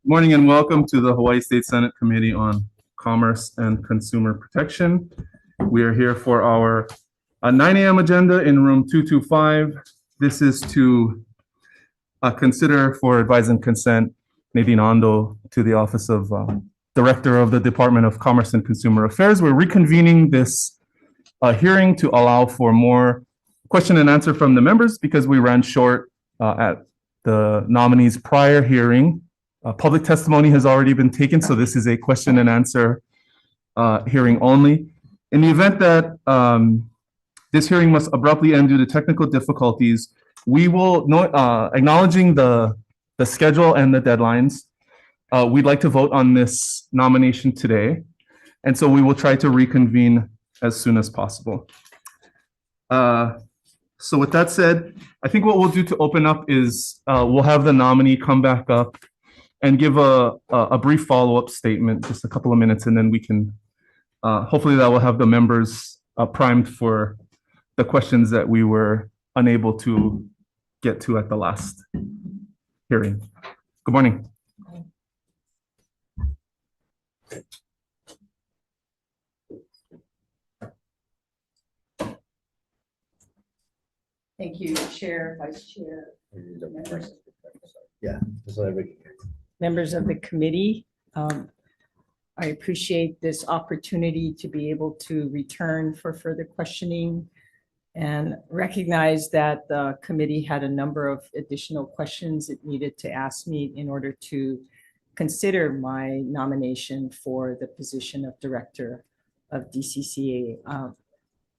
Morning and welcome to the Hawaii State Senate Committee on Commerce and Consumer Protection. We are here for our 9 a.m. agenda in room 225. This is to consider for advise and consent Nadine Ondo to the Office of Director of the Department of Commerce and Consumer Affairs. We're reconvening this hearing to allow for more question and answer from the members because we ran short at the nominees' prior hearing. Public testimony has already been taken, so this is a question and answer hearing only. In the event that this hearing must abruptly end due to technical difficulties, we will, acknowledging the schedule and the deadlines, we'd like to vote on this nomination today. And so we will try to reconvene as soon as possible. So with that said, I think what we'll do to open up is we'll have the nominee come back up and give a brief follow-up statement, just a couple of minutes, and then we can, hopefully that will have the members primed for the questions that we were unable to get to at the last hearing. Good morning. Thank you, Chair, Vice Chair, members. Yeah, so everybody can hear. Members of the committee. I appreciate this opportunity to be able to return for further questioning and recognize that the committee had a number of additional questions it needed to ask me in order to consider my nomination for the position of Director of DCCA.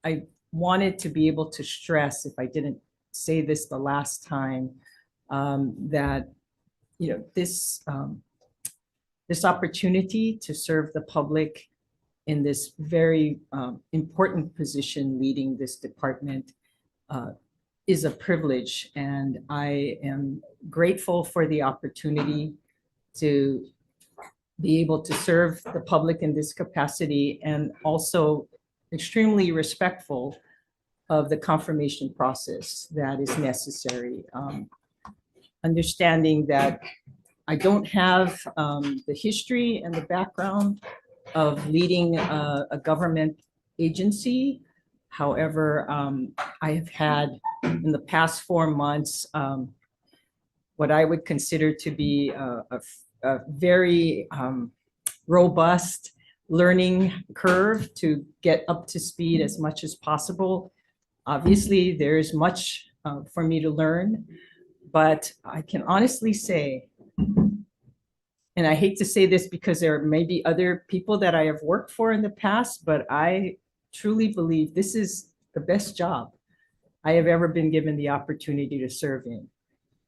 I wanted to be able to stress, if I didn't say this the last time, that this opportunity to serve the public in this very important position leading this department is a privilege, and I am grateful for the opportunity to be able to serve the public in this capacity, and also extremely respectful of the confirmation process that is necessary. Understanding that I don't have the history and the background of leading a government agency. However, I have had in the past 4 months what I would consider to be a very robust learning curve to get up to speed as much as possible. Obviously, there is much for me to learn, but I can honestly say, and I hate to say this because there may be other people that I have worked for in the past, but I truly believe this is the best job I have ever been given the opportunity to serve in.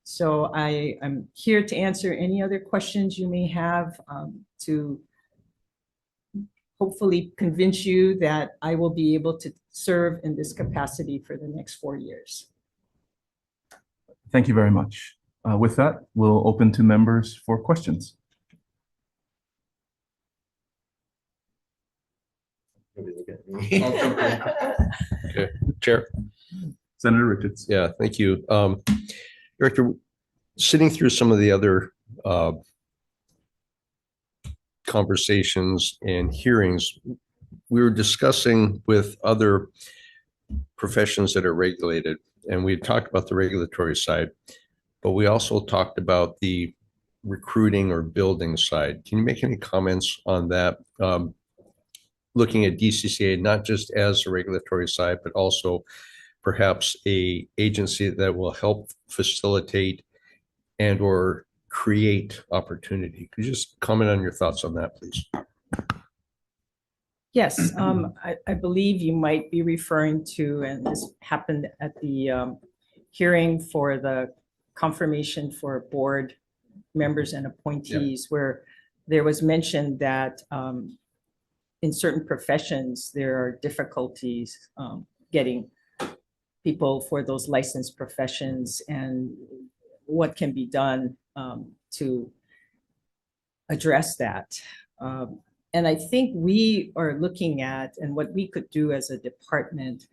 So I am here to answer any other questions you may have, to hopefully convince you that I will be able to serve in this capacity for the next 4 years. Thank you very much. With that, we'll open to members for questions. Nobody look at me. Okay, Chair. Senator Richards. Yeah, thank you. Director, sitting through some of the other conversations and hearings, we were discussing with other professions that are regulated, and we had talked about the regulatory side, but we also talked about the recruiting or building side. Can you make any comments on that? Looking at DCCA, not just as a regulatory side, but also perhaps a agency that will help facilitate and or create opportunity. Could you just comment on your thoughts on that, please? Yes, I believe you might be referring to, and this happened at the hearing for the confirmation for board members and appointees, where there was mentioned that in certain professions, there are difficulties getting people for those licensed professions, and what can be done to address that. And I think we are looking at, and what we could do as a department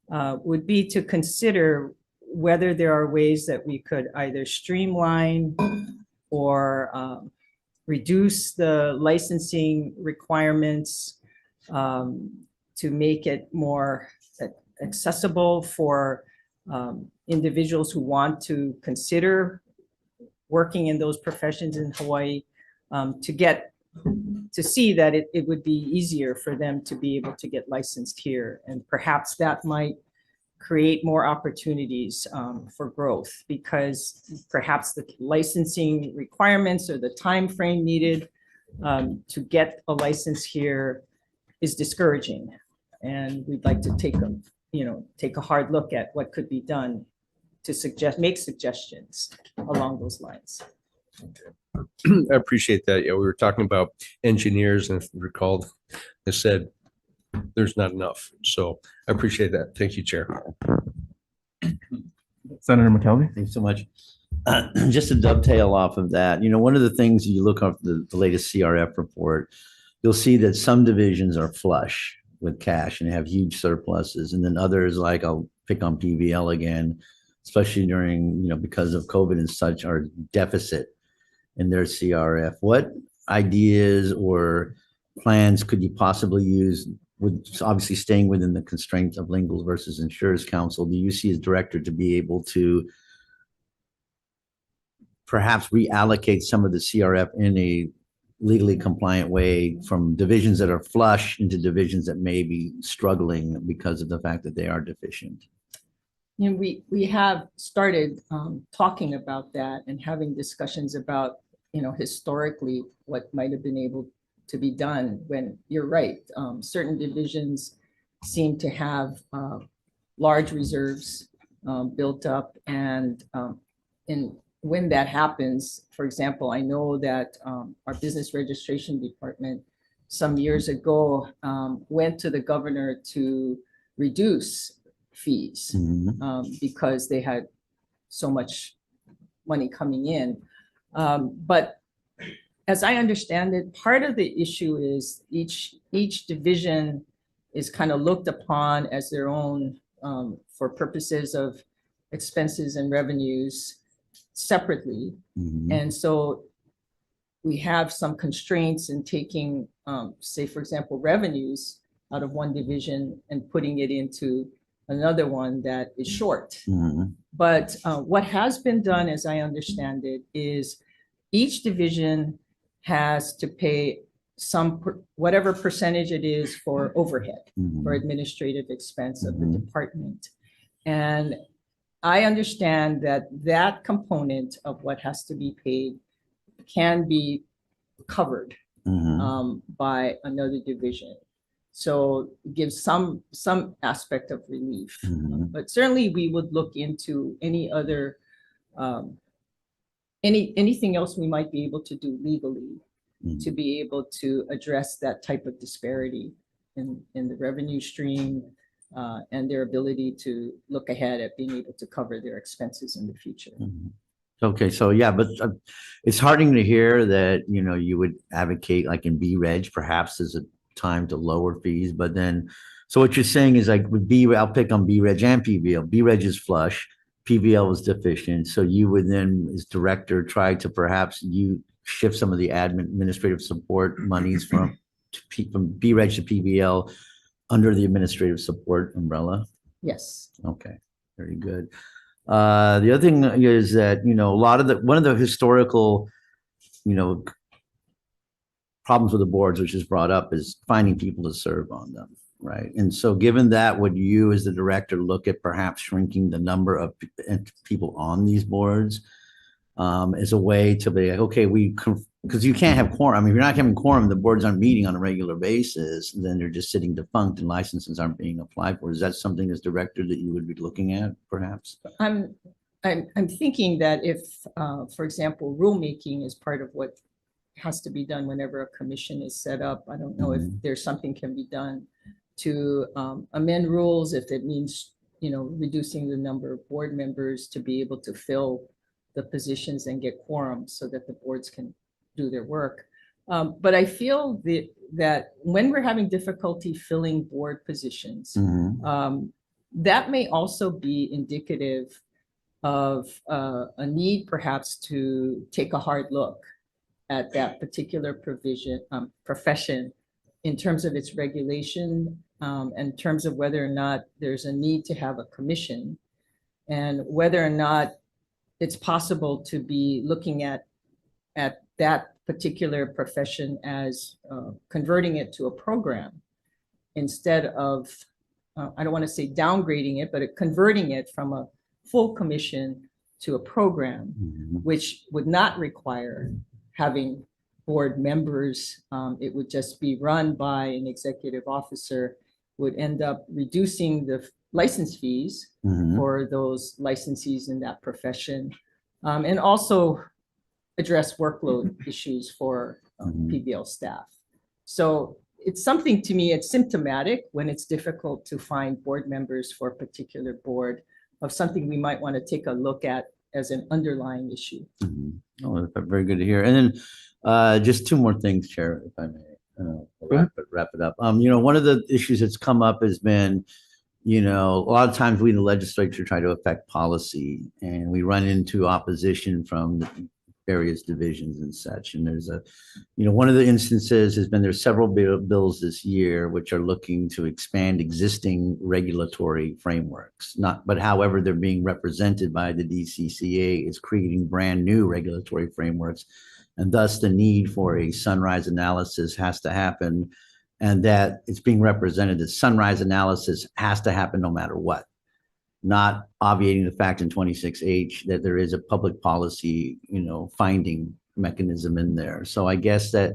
would be to consider whether there are ways that we could either streamline or reduce the licensing requirements, to make it more accessible for individuals who want to consider working in those professions in Hawaii, to see that it would be easier for them to be able to get licensed here. And perhaps that might create more opportunities for growth, because perhaps the licensing requirements or the time frame needed to get a license here is discouraging. And we'd like to take a hard look at what could be done to make suggestions along those lines. I appreciate that. Yeah, we were talking about engineers, and if you recall, I said there's not enough. So I appreciate that. Thank you, Chair. Senator McKelvey? Thanks so much. Just to dovetail off of that, one of the things you look at the latest CRF report, you'll see that some divisions are flush with cash and have huge surpluses. And then others, like I'll pick on PVL again, especially during, because of COVID and such, are deficit in their CRF. What ideas or plans could you possibly use, with obviously staying within the constraints of Linguals versus Insurers Council, do you see as director to be able to perhaps reallocate some of the CRF in a legally compliant way from divisions that are flush into divisions that may be struggling because of the fact that they are deficient? We have started talking about that and having discussions about, historically what might have been able to be done. When you're right, certain divisions seem to have large reserves built up, and when that happens, for example, I know that our business registration department some years ago went to the governor to reduce fees because they had so much money coming in. But as I understand it, part of the issue is each division is kind of looked upon as their own for purposes of expenses and revenues separately. And so we have some constraints in taking, say, for example, revenues out of one division and putting it into another one that is short. But what has been done, as I understand it, is each division has to pay whatever percentage it is for overhead, for administrative expense of the department. And I understand that that component of what has to be paid can be covered by another division. So it gives some aspect of relief. But certainly we would look into any other, anything else we might be able to do legally to be able to address that type of disparity in the revenue stream and their ability to look ahead at being able to cover their expenses in the future. Okay, so yeah, but it's heartening to hear that, you would advocate like in B-Reg, perhaps there's a time to lower fees, but then, so what you're saying is like with I'll pick on B-Reg and PVL. B-Reg is flush, PVL is deficient. So you would then, as director, try to perhaps shift some of the administrative support monies from B-Reg to PVL under the administrative support umbrella? Yes. Okay, very good. The other thing is that, one of the historical, problems with the boards, which is brought up, is finding people to serve on them, right? And so given that, would you as the director look at perhaps shrinking the number of people on these boards as a way to be like, okay, because you can't have quorum. I mean, if you're not having quorum, the boards aren't meeting on a regular basis, then they're just sitting defunct and licenses aren't being applied for. Is that something as director that you would be looking at, perhaps? I'm thinking that if, for example, rulemaking is part of what has to be done whenever a commission is set up. I don't know if there's something can be done to amend rules, if it means, reducing the number of board members to be able to fill the positions and get quorum so that the boards can do their work. But I feel that when we're having difficulty filling board positions, that may also be indicative of a need perhaps to take a hard look at that particular profession in terms of its regulation, in terms of whether or not there's a need to have a commission, and whether or not it's possible to be looking at that particular profession as converting it to a program instead of, I don't want to say downgrading it, but converting it from a full commission to a program, which would not require having board members. It would just be run by an executive officer, would end up reducing the license fees for those licensees in that profession, and also address workload issues for PBL staff. So it's something, to me, it's symptomatic when it's difficult to find board members for a particular board of something we might want to take a look at as an underlying issue. Oh, very good to hear. And then just two more things, Chair, if I may wrap it up. One of the issues that's come up has been, a lot of times we in the legislature try to affect policy, and we run into opposition from the various divisions and such. And there's one of the instances has been there's several bills this year which are looking to expand existing regulatory frameworks. But however, they're being represented by the DCCA is creating brand new regulatory frameworks, and thus the need for a sunrise analysis has to happen, and that it's being represented that sunrise analysis has to happen no matter what, not obviating the fact in 26H that there is a public policy, finding mechanism in there. So I guess that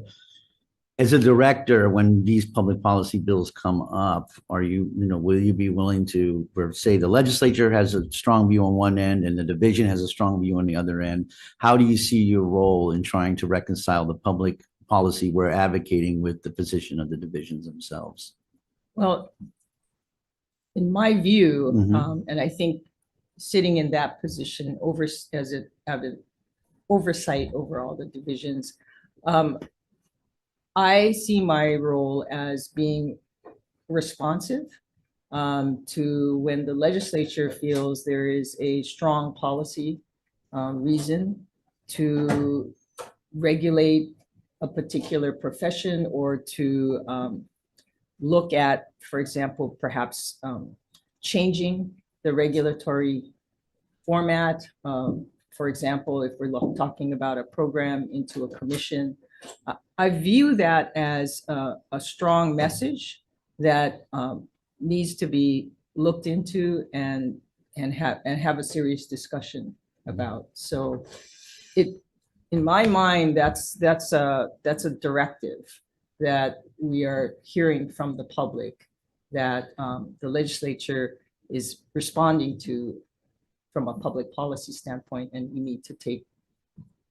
as a director, when these public policy bills come up, will you be willing to, say the legislature has a strong view on one end and the division has a strong view on the other end? How do you see your role in trying to reconcile the public policy we're advocating with the position of the divisions themselves? Well, in my view, and I think sitting in that position as an oversight over all the divisions, I see my role as being responsive to when the legislature feels there is a strong policy reason to regulate a particular profession, or to look at, for example, perhaps changing the regulatory format. For example, if we're talking about a program into a commission, I view that as a strong message that needs to be looked into and have a serious discussion about. So in my mind, that's a directive that we are hearing from the public, that the legislature is responding to from a public policy standpoint, and we need to take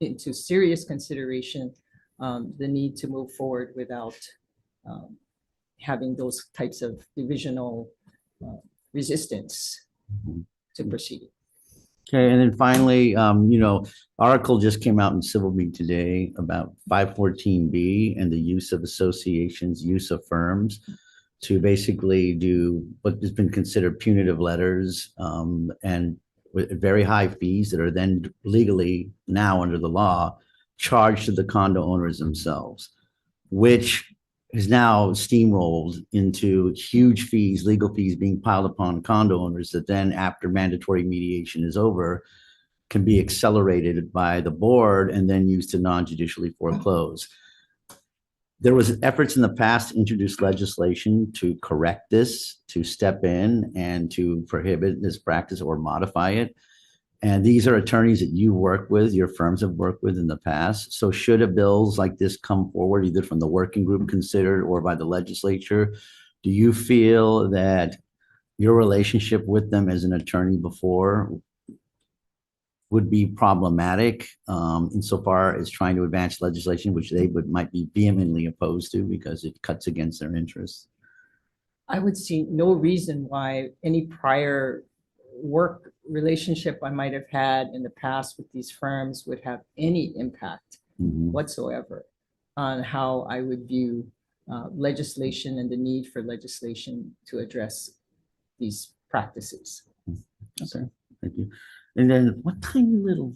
into serious consideration the need to move forward without having those types of divisional resistance to proceed. Okay, and then finally, article just came out in Civil Beat today about 514B and the use of associations, use of firms to basically do what has been considered punitive letters and with very high fees that are then legally now under the law charged to the condo owners themselves, which is now steamrolled into huge fees, legal fees being piled upon condo owners that then, after mandatory mediation is over, can be accelerated by the board and then used to non-judicially foreclose. There was efforts in the past to introduce legislation to correct this, to step in and to prohibit this practice or modify it. And these are attorneys that you work with, your firms have worked with in the past. So should a bills like this come forward, either from the working group considered or by the legislature, do you feel that your relationship with them as an attorney before would be problematic insofar as trying to advance legislation, which they might be vehemently opposed to because it cuts against their interests? I would see no reason why any prior work relationship I might have had in the past with these firms would have any impact whatsoever on how I would view legislation and the need for legislation to address these practices. Okay, thank you. And then what tiny little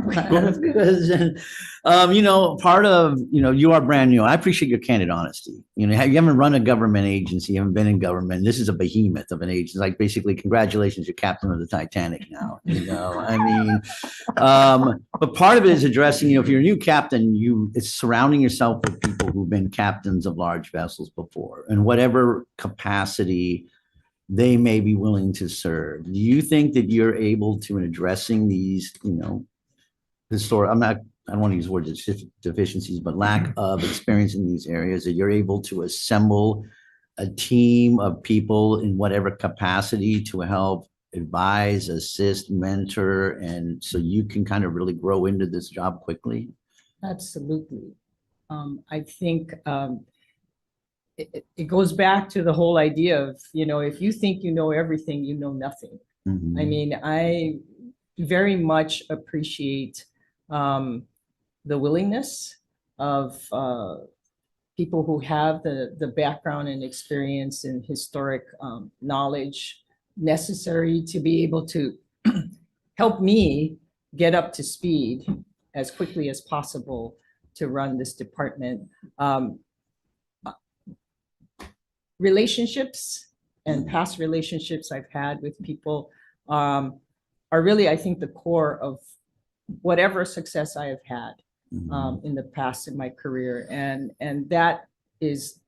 question. Part of, you are brand new. I appreciate your candid honesty. You haven't run a government agency, you haven't been in government. This is a behemoth of an agency. Like basically, congratulations, you're captain of the Titanic now. But part of it is addressing, if you're a new captain, it's surrounding yourself with people who've been captains of large vessels before, in whatever capacity they may be willing to serve. Do you think that you're able to, in addressing these, historic, I don't want to use the word deficiencies, but lack of experience in these areas, that you're able to assemble a team of people in whatever capacity to help advise, assist, mentor, and so you can kind of really grow into this job quickly? Absolutely. I think it goes back to the whole idea of, if you think you know everything, you know nothing. Mhm. I mean, I very much appreciate the willingness of people who have the background and experience and historic knowledge necessary to be able to help me get up to speed as quickly as possible to run this department. Relationships and past relationships I've had with people are really, I think, the core of whatever success I have had in the past in my career. And that is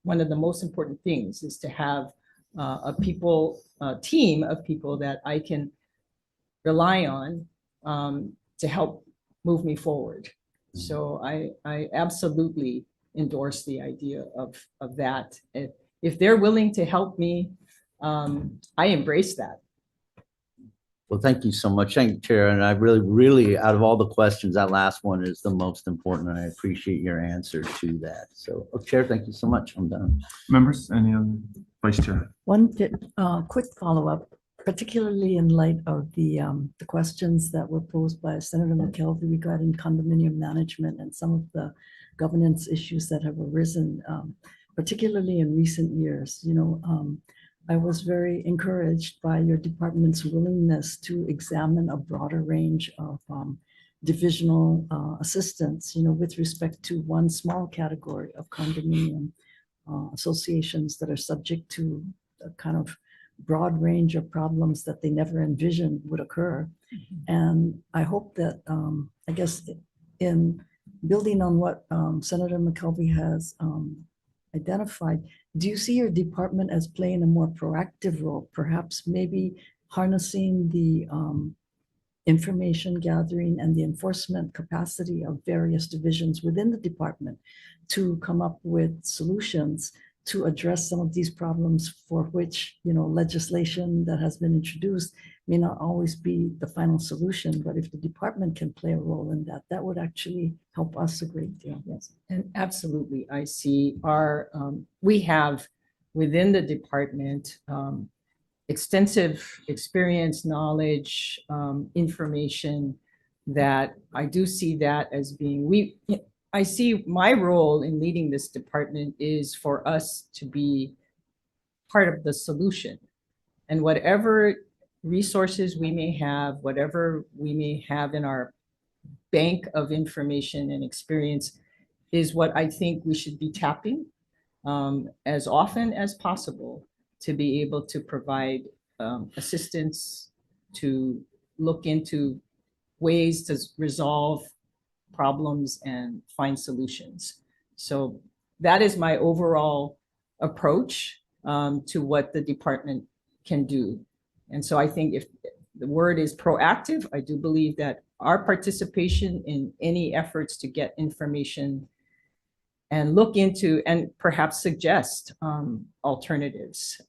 one of the most important things, is to have a team of people that I can rely on to help move me forward. So I absolutely endorse the idea of that. If they're willing to help me, I embrace that. Well, thank you so much. Thank you, Chair. And I really, out of all the questions, that last one is the most important, and I appreciate your answer to that. So, Chair, thank you so much. I'm done. Members, any other? Vice Chair. One quick follow-up, particularly in light of the questions that were posed by Senator McKelvey regarding condominium management and some of the governance issues that have arisen, particularly in recent years. I was very encouraged by your department's willingness to examine a broader range of divisional assistance, with respect to one small category of condominium associations that are subject to a kind of broad range of problems that they never envisioned would occur. And I hope that, I guess, in building on what Senator McKelvey has identified, do you see your department as playing a more proactive role, perhaps maybe harnessing the information gathering and the enforcement capacity of various divisions within the department to come up with solutions to address some of these problems, for which, legislation that has been introduced may not always be the final solution, but if the department can play a role in that, that would actually help us a great deal. Yes, and absolutely. I see we have within the department extensive experience, knowledge, information that I do see that as being, I see my role in leading this department is for us to be part of the solution. And whatever resources we may have, whatever we may have in our bank of information and experience, is what I think we should be tapping as often as possible to be able to provide assistance, to look into ways to resolve problems and find solutions. So that is my overall approach to what the department can do. And so I think if the word is proactive, I do believe that our participation in any efforts to get information and look into and perhaps suggest alternatives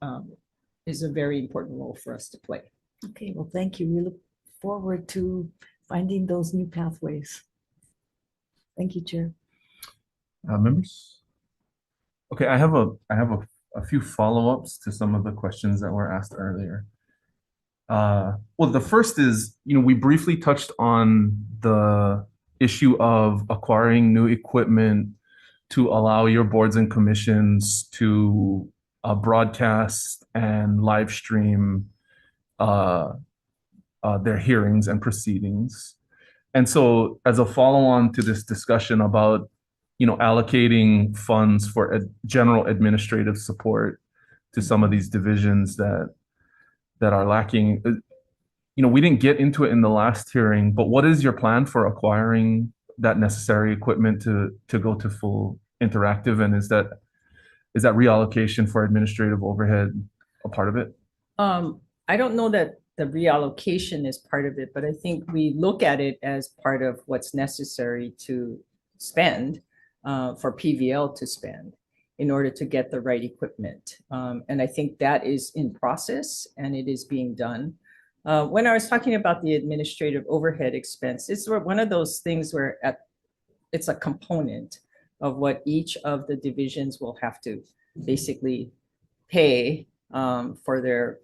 is a very important role for us to play. Okay, well, thank you. We look forward to finding those new pathways. Thank you, Chair. Members? Okay, I have a few follow-ups to some of the questions that were asked earlier. Well, the first is, we briefly touched on the issue of acquiring new equipment to allow your boards and commissions to broadcast and live stream their hearings and proceedings. And so as a follow-on to this discussion about, allocating funds for general administrative support to some of these divisions that are lacking, we didn't get into it in the last hearing, but what is your plan for acquiring that necessary equipment to go to full interactive? And is that reallocation for administrative overhead a part of it? I don't know that the reallocation is part of it, but I think we look at it as part of what's necessary to spend for PVL to spend in order to get the right equipment. And I think that is in process and it is being done. When I was talking about the administrative overhead expense, it's one of those things where it's a component of what each of the divisions will have to basically pay for their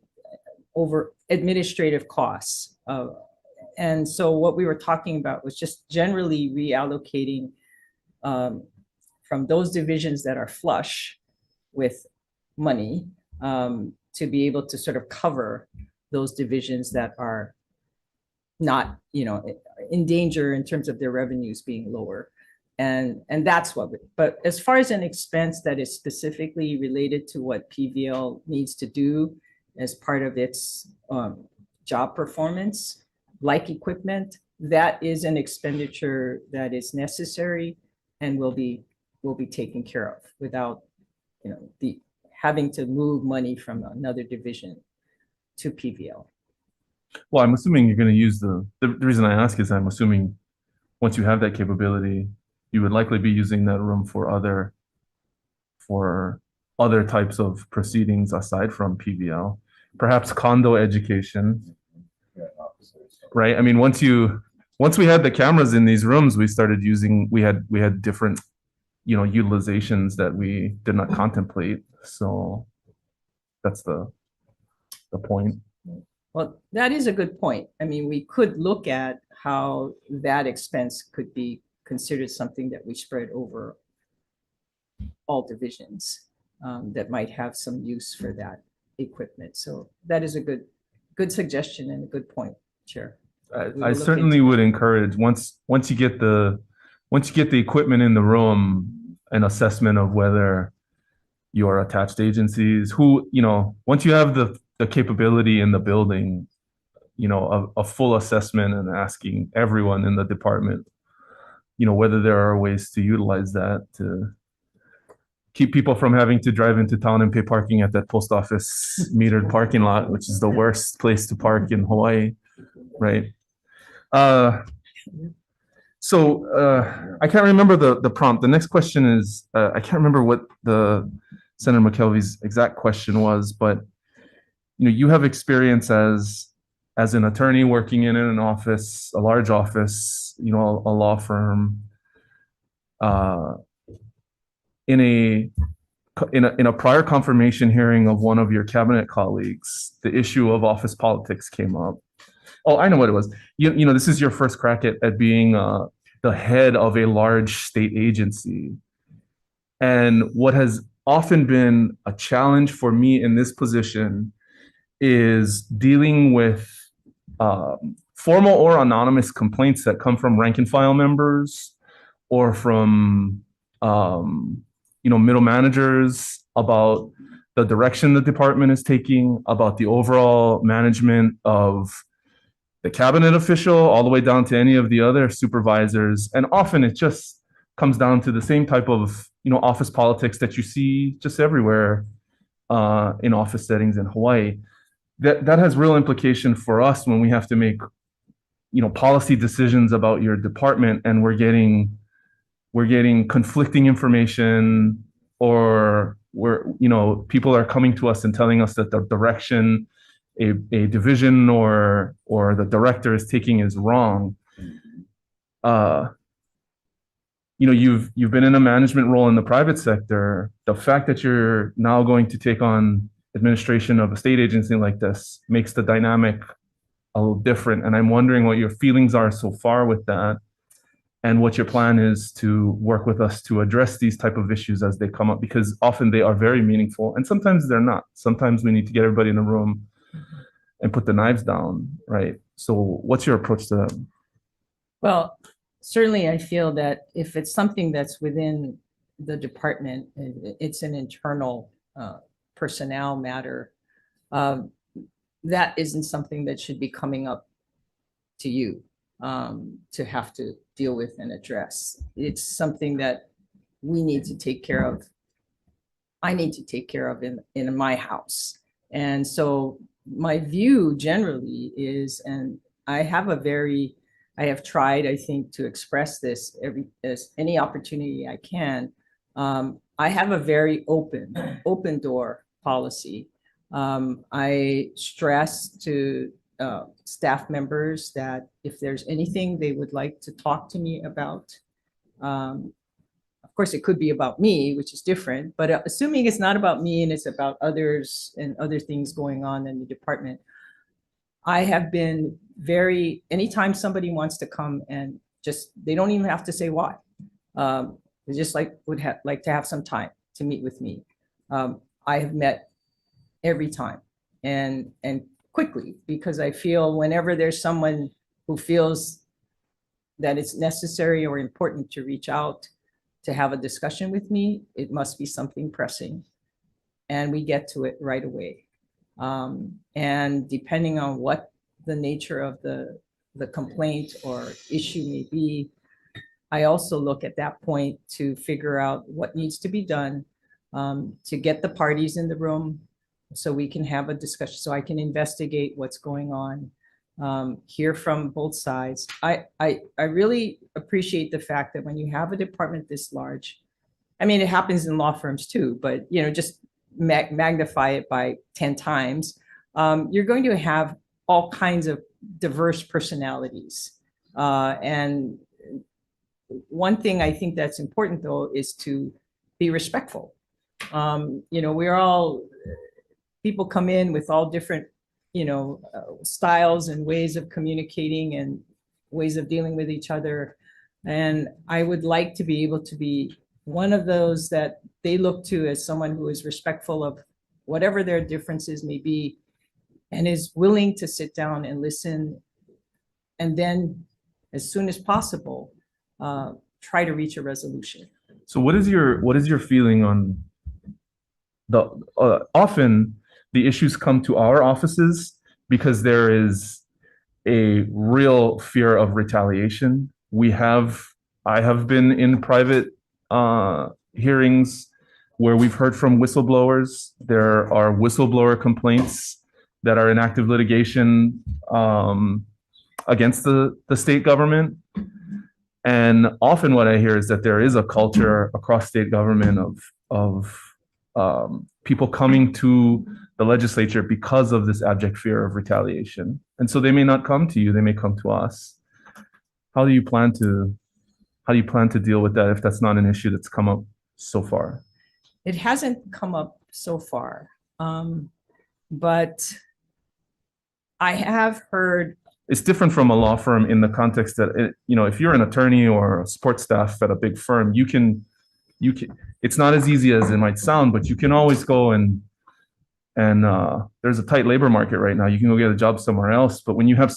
over administrative costs. And so what we were talking about was just generally reallocating from those divisions that are flush with money to be able to sort of cover those divisions that are not, in danger in terms of their revenues being lower. And that's but as far as an expense that is specifically related to what PVL needs to do as part of its job performance, like equipment, that is an expenditure that is necessary and will be taken care of without, having to move money from another division to PVL. Well, I'm assuming you're going to use the reason I ask is I'm assuming once you have that capability, you would likely be using that room for other types of proceedings aside from PVL, perhaps condo education, right? I mean, once we had the cameras in these rooms, we started using, we had different, utilizations that we did not contemplate. So that's the point. Well, that is a good point. I mean, we could look at how that expense could be considered something that we spread over all divisions that might have some use for that equipment. So that is a good suggestion and a good point, Chair. I certainly would encourage once you get the equipment in the room, an assessment of whether your attached agencies, once you have the capability in the building, a full assessment and asking everyone in the department, whether there are ways to utilize that to keep people from having to drive into town and pay parking at that post office metered parking lot, which is the worst place to park in Hawaii, right? So I can't remember the prompt. The next question is, I can't remember what the Senator McKelvey's exact question was, but you have experience as an attorney working in an office, a large office, a law firm. In a prior confirmation hearing of one of your cabinet colleagues, the issue of office politics came up. Oh, I know what it was. This is your first crack at being the head of a large state agency. And what has often been a challenge for me in this position is dealing with formal or anonymous complaints that come from rank and file members or from middle managers about the direction the department is taking, about the overall management of the cabinet official, all the way down to any of the other supervisors. And often it just comes down to the same type of office politics that you see just everywhere in office settings in Hawaii. That has real implication for us when we have to make policy decisions about your department, and we're getting conflicting information, or people are coming to us and telling us that the direction a division or the director is taking is wrong. You've been in a management role in the private sector. The fact that you're now going to take on administration of a state agency like this makes the dynamic a little different. And I'm wondering what your feelings are so far with that, and what your plan is to work with us to address these type of issues as they come up, because often they are very meaningful and sometimes they're not. Sometimes we need to get everybody in a room and put the knives down, right? So what's your approach to that? Well, certainly I feel that if it's something that's within the department, it's an internal personnel matter, um, that isn't something that should be coming up to you to have to deal with and address. It's something that we need to take care of. I need to take care of in my house. And so my view generally is, and I have tried, I think, to express this as any opportunity I can. I have a very open door policy. I stress to staff members that if there's anything they would like to talk to me about, of course, it could be about me, which is different, but assuming it's not about me and it's about others and other things going on in the department, I have been anytime somebody wants to come and they don't even have to say why. They just would like to have some time to meet with me. I have met every time and quickly, because I feel whenever there's someone who feels that it's necessary or important to reach out to have a discussion with me, it must be something pressing, and we get to it right away. And depending on what the nature of the complaint or issue may be, I also look at that point to figure out what needs to be done to get the parties in the room so we can have a discussion, so I can investigate what's going on, hear from both sides. I really appreciate the fact that when you have a department this large, I mean, it happens in law firms too, but just magnify it by 10 times, you're going to have all kinds of diverse personalities. And one thing I think that's important though is to be respectful. We're all, people come in with all different styles and ways of communicating and ways of dealing with each other. And I would like to be able to be one of those that they look to as someone who is respectful of whatever their differences may be and is willing to sit down and listen. And then as soon as possible, try to reach a resolution. So what is your feeling on the often the issues come to our offices because there is a real fear of retaliation. I have been in private hearings where we've heard from whistleblowers. There are whistleblower complaints that are in active litigation against the state government. And often what I hear is that there is a culture across state government of people coming to the legislature because of this abject fear of retaliation. And so they may not come to you, they may come to us. How do you plan to deal with that if that's not an issue that's come up so far? It hasn't come up so far, but I have heard. It's different from a law firm in the context that, if you're an attorney or a support staff at a big firm, you can, it's not as easy as it might sound, but you can always go and there's a tight labor market right now. You can go get a job somewhere else. But when you have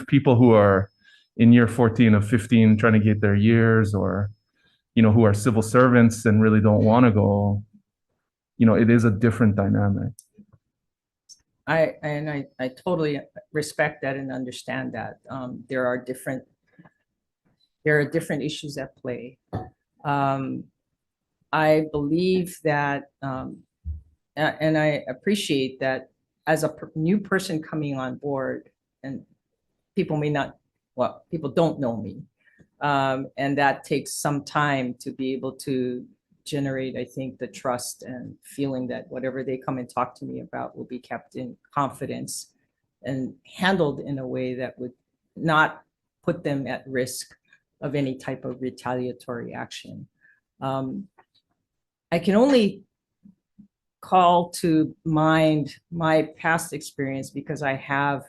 people who are in year 14 of 15 trying to get their years, or, who are civil servants and really don't want to go, it is a different dynamic. I totally respect that and understand that. There are different issues at play. I believe that, and I appreciate that as a new person coming on board, and people don't know me. And that takes some time to be able to generate, I think, the trust and feeling that whatever they come and talk to me about will be kept in confidence and handled in a way that would not put them at risk of any type of retaliatory action. I can only call to mind my past experience because I have,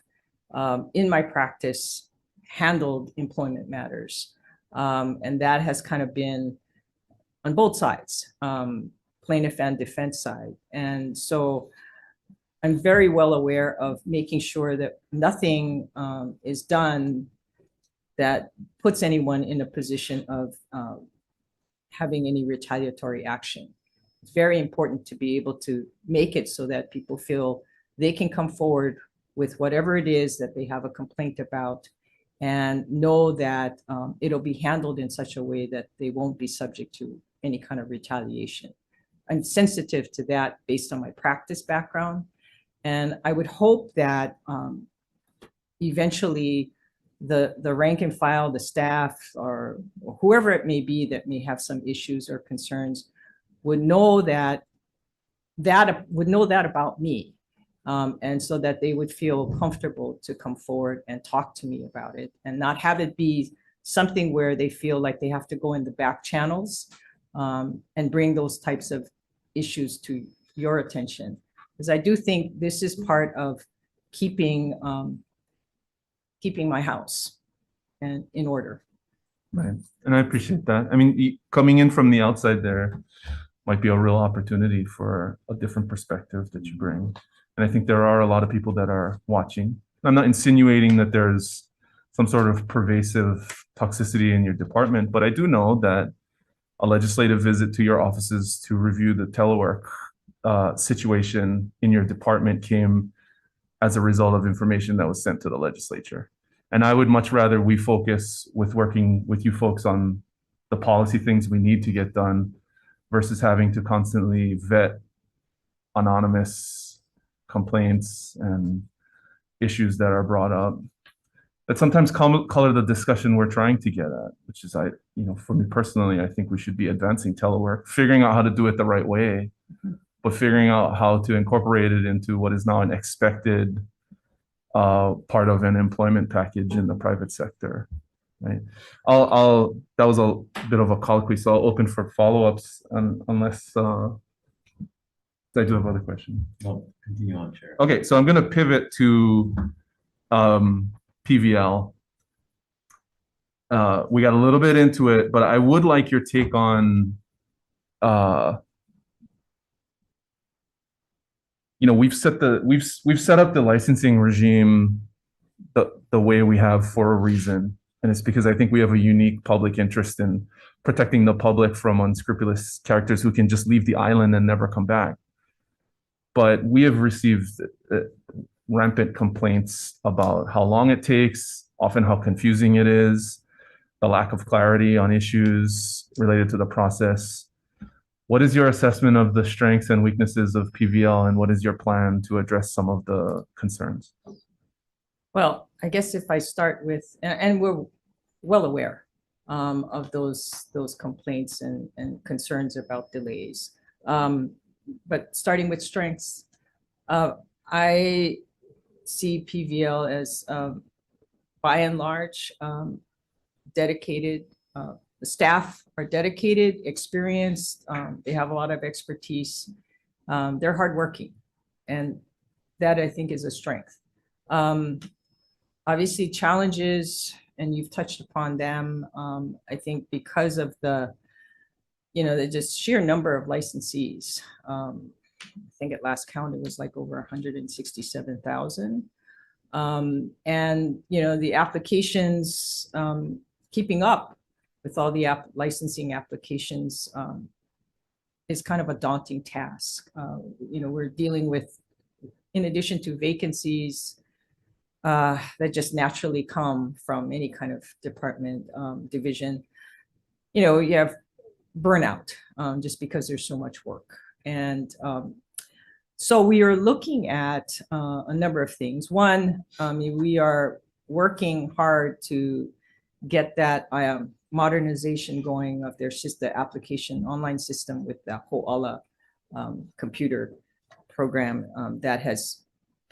in my practice, handled employment matters. And that has kind of been on both sides, plaintiff and defense side. And so I'm very well aware of making sure that nothing is done that puts anyone in a position of having any retaliatory action. It's very important to be able to make it so that people feel they can come forward with whatever it is that they have a complaint about and know that it'll be handled in such a way that they won't be subject to any kind of retaliation. I'm sensitive to that based on my practice background. And I would hope that eventually the rank and file, the staff, or whoever it may be that may have some issues or concerns would know that about me. And so that they would feel comfortable to come forward and talk to me about it and not have it be something where they feel like they have to go in the back channels and bring those types of issues to your attention. Because I do think this is part of keeping my house and in order. Right. And I appreciate that. I mean, coming in from the outside there might be a real opportunity for a different perspective that you bring. And I think there are a lot of people that are watching. I'm not insinuating that there's some sort of pervasive toxicity in your department, but I do know that a legislative visit to your offices to review the telework situation in your department came as a result of information that was sent to the legislature. And I would much rather we focus with working with you folks on the policy things we need to get done versus having to constantly vet anonymous complaints and issues that are brought up that sometimes color the discussion we're trying to get at, which is, for me personally, I think we should be advancing telework, figuring out how to do it the right way, but figuring out how to incorporate it into what is now an expected part of an employment package in the private sector, right? That was a bit of a colloquy, so I'll open for follow-ups unless I do have other questions. No, continue on, Chair. Okay, so I'm going to pivot to PVL. We got a little bit into it, but I would like your take on, we've set up the licensing regime the way we have for a reason, and it's because I think we have a unique public interest in protecting the public from unscrupulous characters who can just leave the island and never come back. But we have received rampant complaints about how long it takes, often how confusing it is, the lack of clarity on issues related to the process. What is your assessment of the strengths and weaknesses of PVL, and what is your plan to address some of the concerns? Well, I guess if I start with, and we're well aware of those complaints and concerns about delays. But starting with strengths, I see PVL as, by and large, dedicated. The staff are dedicated, experienced. They have a lot of expertise. They're hardworking, and that I think is a strength. Obviously, challenges, and you've touched upon them. I think because of the just sheer number of licensees. I think at last count, it was like over 167,000. And, the applications, keeping up with all the licensing applications is kind of a daunting task. We're dealing with, in addition to vacancies that just naturally come from any kind of department, division, you have burnout just because there's so much work. And so we are looking at a number of things. One, we are working hard to get that modernization going of their the application online system with the Hawai'i computer program that has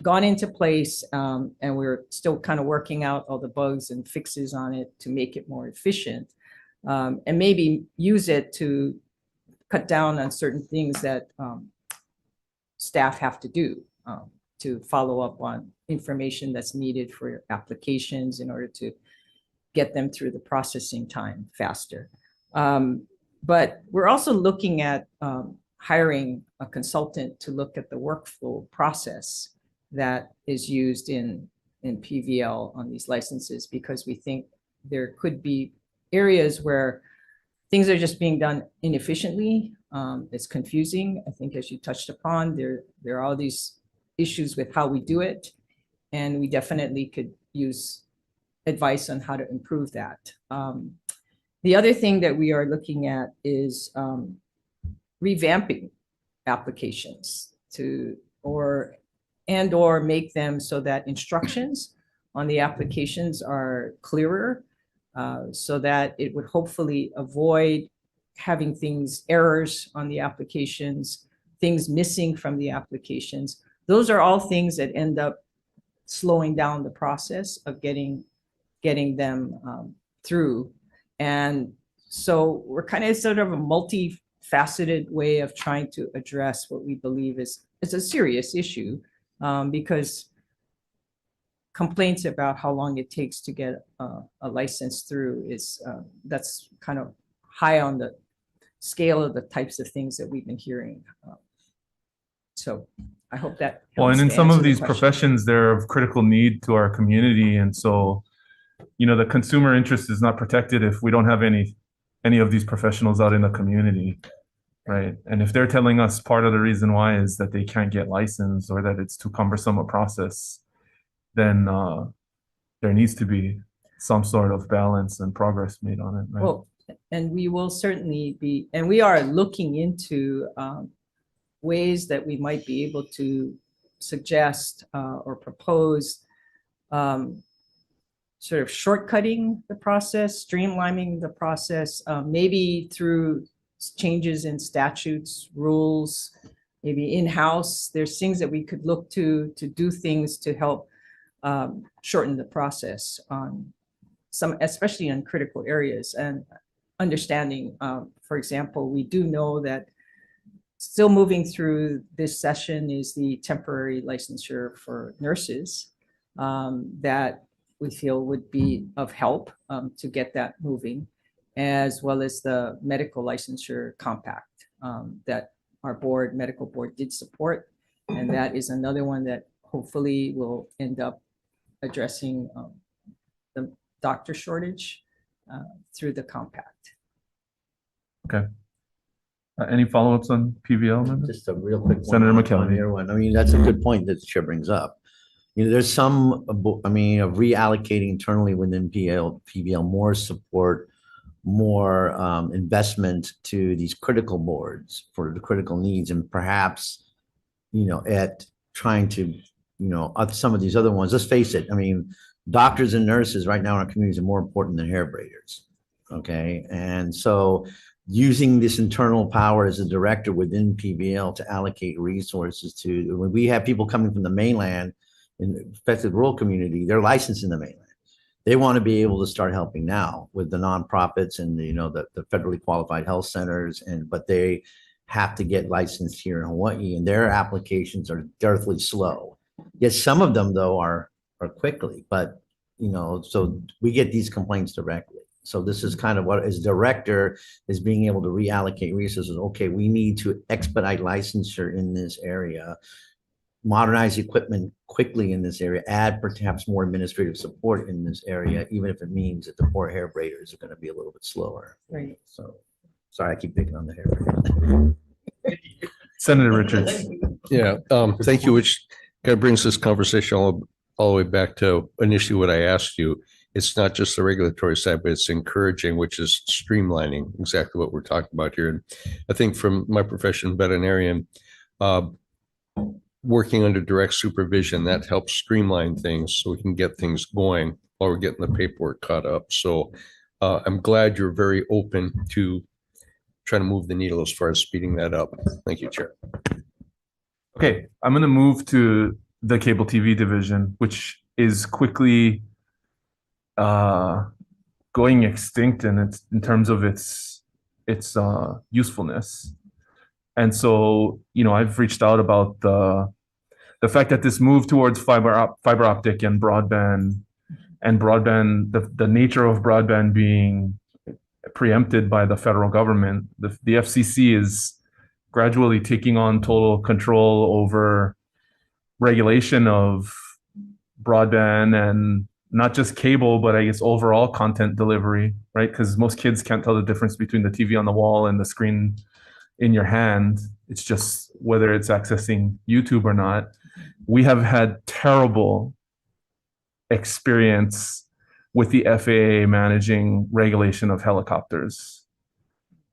gone into place, and we're still kind of working out all the bugs and fixes on it to make it more efficient. And maybe use it to cut down on certain things that staff have to do to follow up on information that's needed for applications in order to get them through the processing time faster. But we're also looking at hiring a consultant to look at the workflow process that is used in PVL on these licenses, because we think there could be areas where things are just being done inefficiently. It's confusing. I think, as you touched upon, there are all these issues with how we do it, and we definitely could use advice on how to improve that. The other thing that we are looking at is revamping applications or make them so that instructions on the applications are clearer, so that it would hopefully avoid having errors on the applications, things missing from the applications. Those are all things that end up slowing down the process of getting them through. And so we're kind of sort of a multifaceted way of trying to address what we believe is a serious issue, because complaints about how long it takes to get a license through that's kind of high on the scale of the types of things that we've been hearing. So I hope that Well, and helps in to some answer of the these question. professions, they're of critical need to our community. And so, the consumer interest is not protected if we don't have any of these professionals out in the community, right? And if they're telling us part of the reason why is that they can't get licensed or that it's too cumbersome a process, then there needs to be some sort of balance and progress made on it, right? Well, and we will certainly be, and we are looking into ways that we might be able to suggest or propose sort of shortcutting the process, streamlining the process, maybe through changes in statutes, rules, maybe in-house. There's things that we could look to do things to help shorten the process on some, especially in critical areas. And understanding, for example, we do know that still moving through this session is the temporary licensure for nurses, that we feel would be of help to get that moving, as well as the medical licensure compact that our medical board did support. And that is another one that hopefully will end up addressing the doctor shortage through the compact. Okay. Any follow-ups on PVL members? Just a real quick one. Senator on McKelvey. your one. I mean, that's a good point that the chair brings up. There's some, of reallocating internally within PVL, more support, more investment to these critical boards for the critical needs, and perhaps, at trying to, some of these other ones. Let's face it. I mean, doctors and nurses right now in our communities are more important than hair braiders. Okay, and so using this internal power as a director within PVL to allocate resources to, when we have people coming from the mainland in affected rural community, they're licensed in the mainland. They want to be able to start helping now with the nonprofits and the federally qualified health centers, but they have to get licensed here in Hawaii, and their applications are deathly slow. Yet some of them though are quickly, but so we get these complaints directly. So this is kind of what, as director, is being able to reallocate resources. Okay, we need to expedite licensure in this area, modernize equipment quickly in this area, add perhaps more administrative support in this area, even if it means that the poor hair braiders are going to be a little bit slower. Right. So, sorry, I keep picking on the hair braiders. Senator Richards. Yeah, thank you, which kind of brings this conversation all the way back to initially what I asked you. It's not just the regulatory side, but it's encouraging, which is streamlining, exactly what we're talking about here. And I think from my profession, veterinarian, working under direct supervision, that helps streamline things so we can get things going while we're getting the paperwork caught up. So I'm glad you're very open to trying to move the needle as far as speeding that up. Thank you, Chair. Okay, I'm going to move to the cable TV division, which is quickly going extinct in terms of its usefulness. And so, I've reached out about the fact that this move towards fiber optic and broadband, the nature of broadband being preempted by the federal government, the FCC is gradually taking on total control over regulation of broadband and not just cable, but I guess overall content delivery, right? Because most kids can't tell the difference between the TV on the wall and the screen in your hand. It's just whether it's accessing YouTube or not. We have had terrible experience with the FAA managing regulation of helicopters.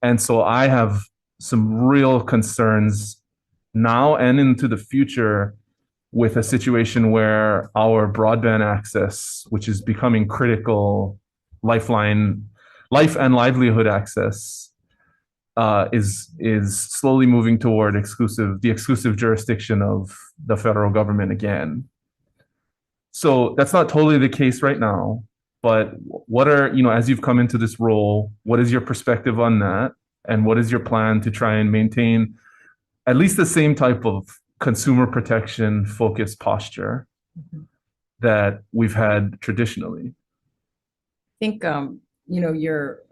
And so I have some real concerns now and into the future with a situation where our broadband access, which is becoming critical lifeline, life and livelihood access, is slowly moving toward the exclusive jurisdiction of the federal government again. So that's not totally the case right now, but what are, as you've come into this role, what is your perspective on that? And what is your plan to try and maintain at least the same type of consumer protection focused posture that we've had traditionally? I think, you're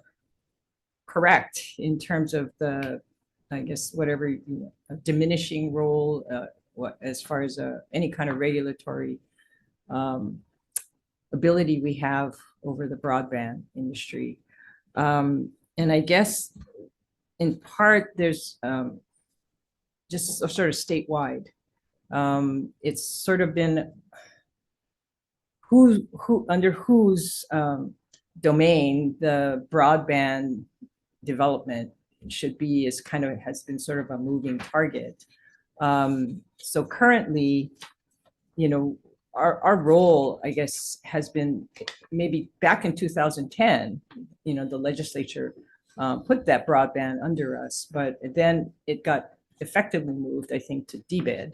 correct in terms of the, I guess, whatever diminishing role, as far as any kind of regulatory ability we have over the broadband industry. And I guess in part, there's just a sort of statewide. It's sort of been who under whose domain the broadband development should be has been sort of a moving target. So currently, our role, I guess, has been maybe back in 2010, the legislature put that broadband under us, but then it got effectively moved, I think, to DBED.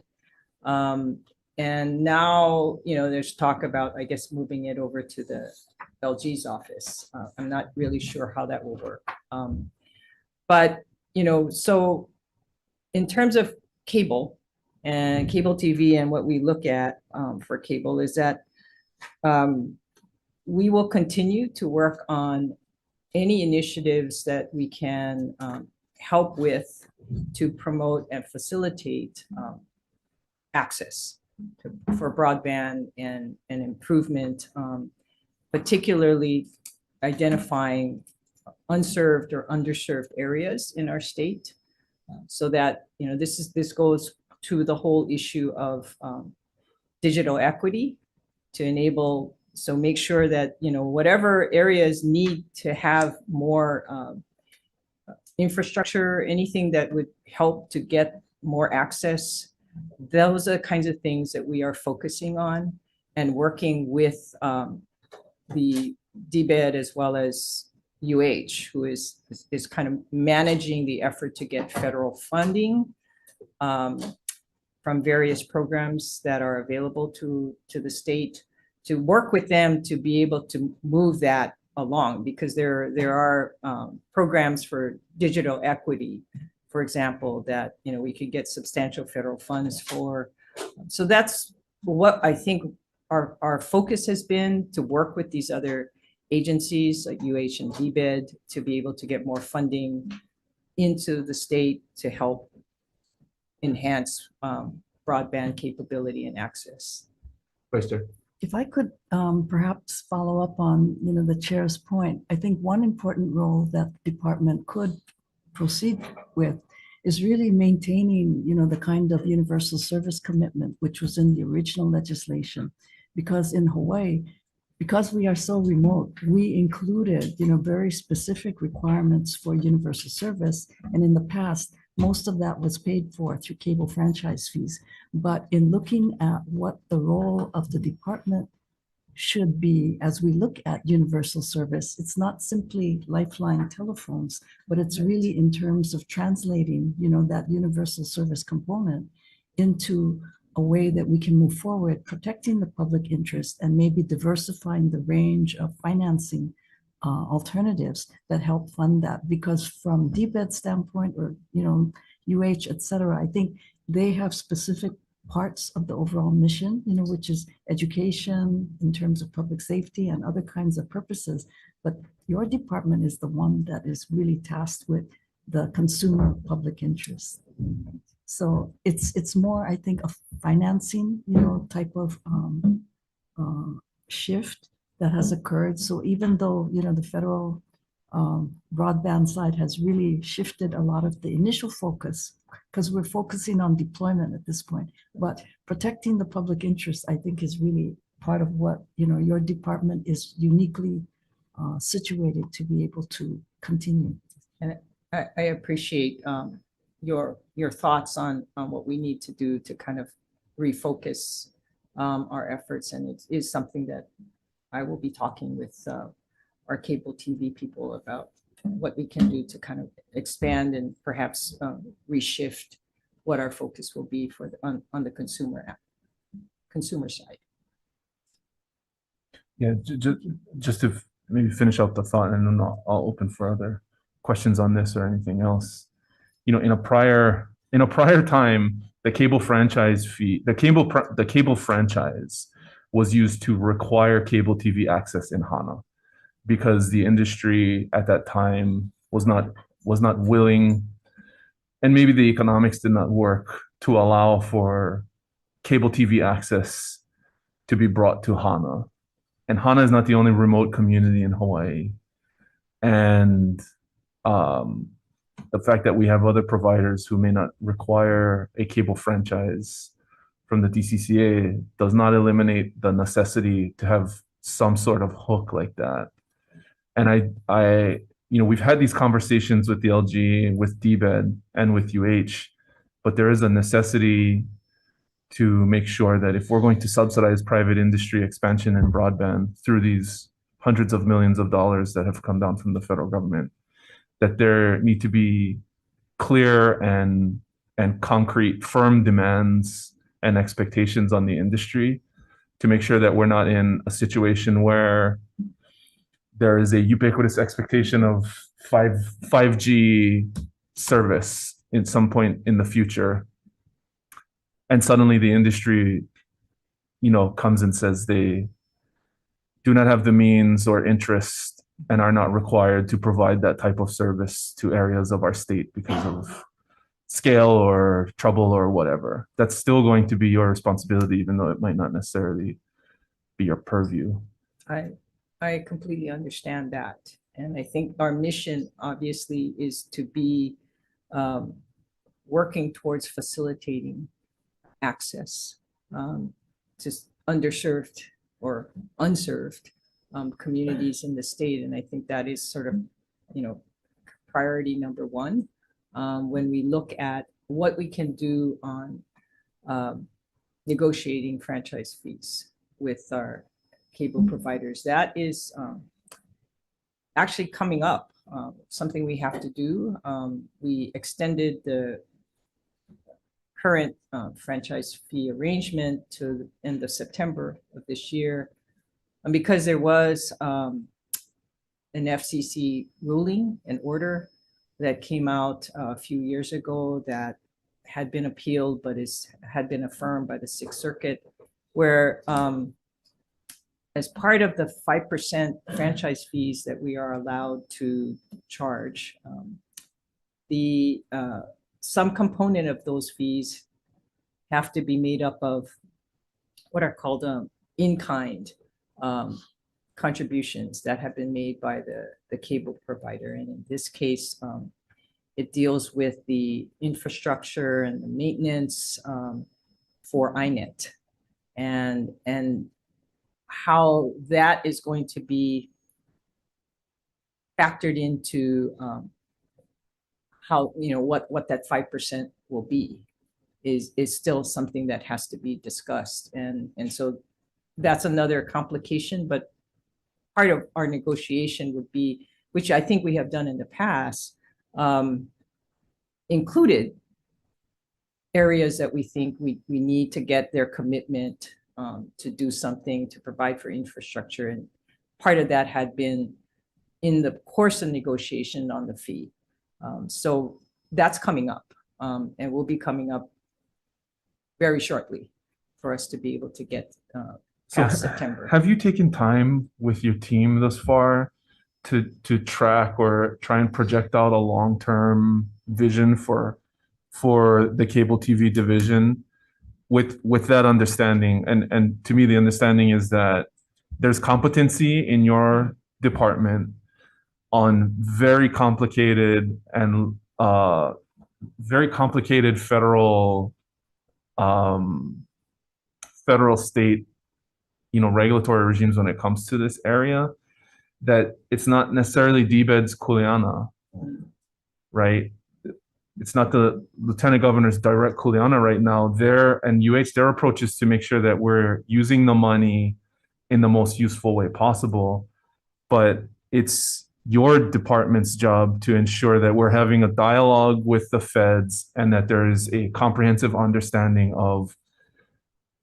And now, there's talk about, I guess, moving it over to the LG's office. I'm not really sure how that will work. But, so in terms of cable and cable TV and what we look at for cable is that we will continue to work on any initiatives that we can help with to promote and facilitate access for broadband and improvement, particularly identifying unserved or underserved areas in our state, so that this goes to the whole issue of digital equity to enable. So make sure that whatever areas need to have more infrastructure, anything that would help to get more access. Those are the kinds of things that we are focusing on and working with the DBED as well as UH, who is kind of managing the effort to get federal funding from various programs that are available to the state, to work with them to be able to move that along, because there are programs for digital equity, for example, that we could get substantial federal funds for. So that's what I think our focus has been, to work with these other agencies like UH and DBED to be able to get more funding into the state to help enhance broadband capability and access. Vice Chair. If I could perhaps follow up on, the chair's point, I think one important role that the department could proceed with is really maintaining, the kind of universal service commitment, which was in the original legislation. Because in Hawaii, because we are so remote, we included, very specific requirements for universal service. And in the past, most of that was paid for through cable franchise fees. But in looking at what the role of the department should be as we look at universal service, it's not simply lifeline telephones, but it's really in terms of translating, that universal service component into a way that we can move forward, protecting the public interest and maybe diversifying the range of financing alternatives that help fund that. Because from DBED standpoint, or UH, et cetera, I think they have specific parts of the overall mission, which is education in terms of public safety and other kinds of purposes. But your department is the one that is really tasked with the consumer public interest. So it's more, I think, a financing, type of shift that has occurred. So even though, the federal broadband side has really shifted a lot of the initial focus, because we're focusing on deployment at this point, but protecting the public interest, I think, is really part of what, your department is uniquely situated to be able to continue. And I appreciate your thoughts on what we need to do to kind of refocus our efforts. And it is something that I will be talking with our cable TV people about what we can do to kind of expand and perhaps reshift what our focus will be for on the consumer side. Yeah, just to maybe finish up the thought, and then I'll open for other questions on this or anything else. In a prior time, the cable franchise fee, the cable franchise was used to require cable TV access in HANA, because the industry at that time was not willing, and maybe the economics did not work to allow for cable TV access to be brought to HANA. And HANA is not the only remote community in Hawaii. And the fact that we have other providers who may not require a cable franchise from the DCCA does not eliminate the necessity to have some sort of hook like that. And we've had these conversations with the LG, with DBED, and with UH, but there is a necessity to make sure that if we're going to subsidize private industry expansion in broadband through these hundreds of millions of dollars that have come down from the federal government, that there need to be clear and concrete, firm demands and expectations on the industry to make sure that we're not in a situation where there is a ubiquitous expectation of 5G service in some point in the future, and suddenly the industry, comes and says they do not have the means or interest and are not required to provide that type of service to areas of our state because of scale or trouble or whatever. That's still going to be your responsibility, even though it might not necessarily be your purview. I completely understand that. And I think our mission obviously is to be working towards facilitating access to underserved or unserved communities in the state. And I think that is sort of, priority number one. When we look at what we can do on negotiating franchise fees with our cable providers, that is actually coming up, something we have to do. We extended the current franchise fee arrangement to the end of September of this year. And because there was an FCC ruling, an order that came out a few years ago that had been appealed, but had been affirmed by the Sixth Circuit, where as part of the 5% franchise fees that we are allowed to charge, some component of those fees have to be made up of what are called in-kind contributions that have been made by the cable provider. And in this case, it deals with the infrastructure and the maintenance for INET, and how that is going to be factored into how, what that 5% will be is still something that has to be discussed. And so that's another complication, but part of our negotiation would be, which I think we have done in the past, included areas that we think we need to get their commitment to do something to provide for infrastructure. And part of that had been in the course of negotiation on the fee. So that's coming up, and will be coming up very shortly for us to be able to get past September. Have you taken time with your team thus far to track or try and project out a long-term vision for the cable TV division with that understanding. And to me, the understanding is that there's competency in your department on very complicated and very complicated federal state, regulatory regimes when it comes to this area, that it's not necessarily DBED's kuleana, right? It's not the lieutenant governor's direct kuleana right now. Their approach is to make sure that we're using the money in the most useful way possible. But it's your department's job to ensure that we're having a dialogue with the feds and that there is a comprehensive understanding of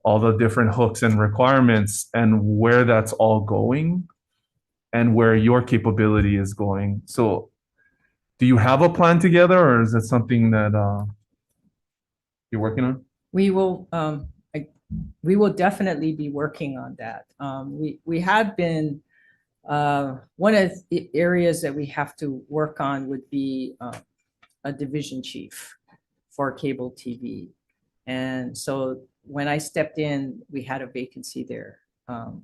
all the different hooks and requirements and where that's all going and where your capability is going. So do you have a plan together, or is it something that you're working on? We will definitely be working on that. We have been, one of the areas that we have to work on would be a division chief for cable TV. And so when I stepped in, we had a vacancy there.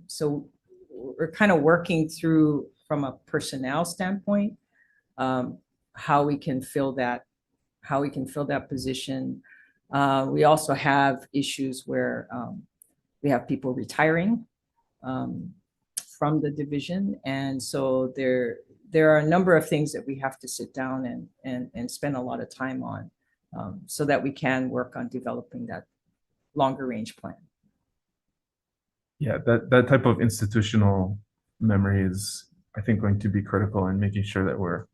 So we're kind of working through, from a personnel standpoint, how we can fill that position. We also have issues where we have people retiring from the division. And so there are a number of things that we have to sit down and spend a lot of time on so that we can work on developing that longer range plan. Yeah, that type of institutional memory is, I think, going to be critical in making sure that we're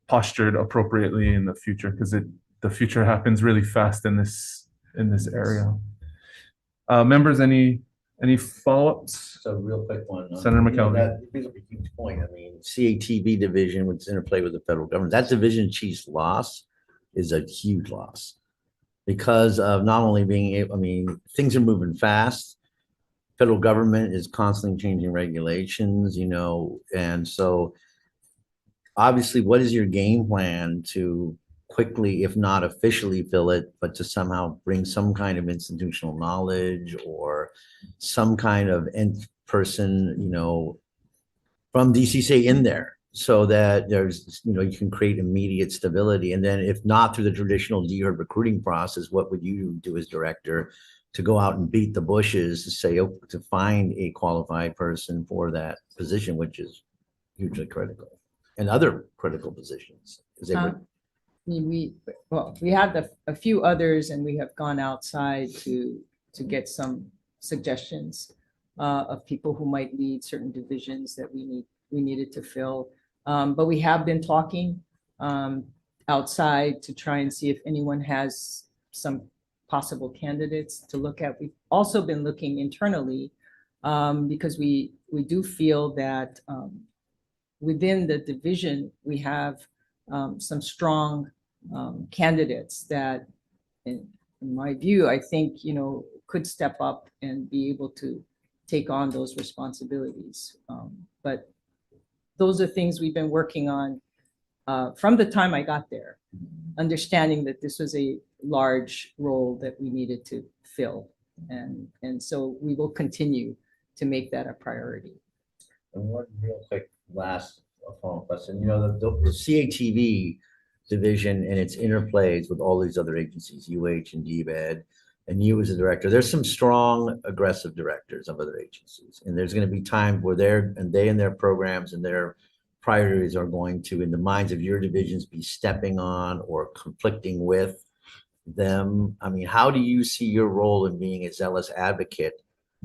postured appropriately in the future, because the future happens really fast in this area. Members, any follow-ups? So real quick one. Senator McKelvey. That brings up a huge point. I mean, CATV division, which interplay with the federal government, that division chief's loss is a huge loss because of not only being able, I mean, things are moving fast. Federal government is constantly changing regulations, and so obviously, what is your game plan to quickly, if not officially fill it, but to somehow bring some kind of institutional knowledge or some kind of person, from DCC in there so that there's, you can create immediate stability. And then if not through the traditional DEFER recruiting process, what would you do as director to go out and beat the bushes to say, to find a qualified person for that position, which is hugely critical, and other critical positions? We have a few others, and we have gone outside to get some suggestions of people who might lead certain divisions that we needed to fill. But we have been talking outside to try and see if anyone has some possible candidates to look at. We've also been looking internally because we do feel that within the division, we have some strong candidates that, in my view, I think, could step up and be able to take on those responsibilities. But those are things we've been working on from the time I got there, understanding that this was a large role that we needed to fill. And so we will continue to make that a priority. And one real quick last follow-up question. The CATV division and its interplays with all these other agencies, UH and DBED, and you as a director, there's some strong, aggressive directors of other agencies. And there's going to be times where they and their programs and their priorities are going to, in the minds of your divisions, be stepping on or conflicting with them. I mean, how do you see your role in being a zealous advocate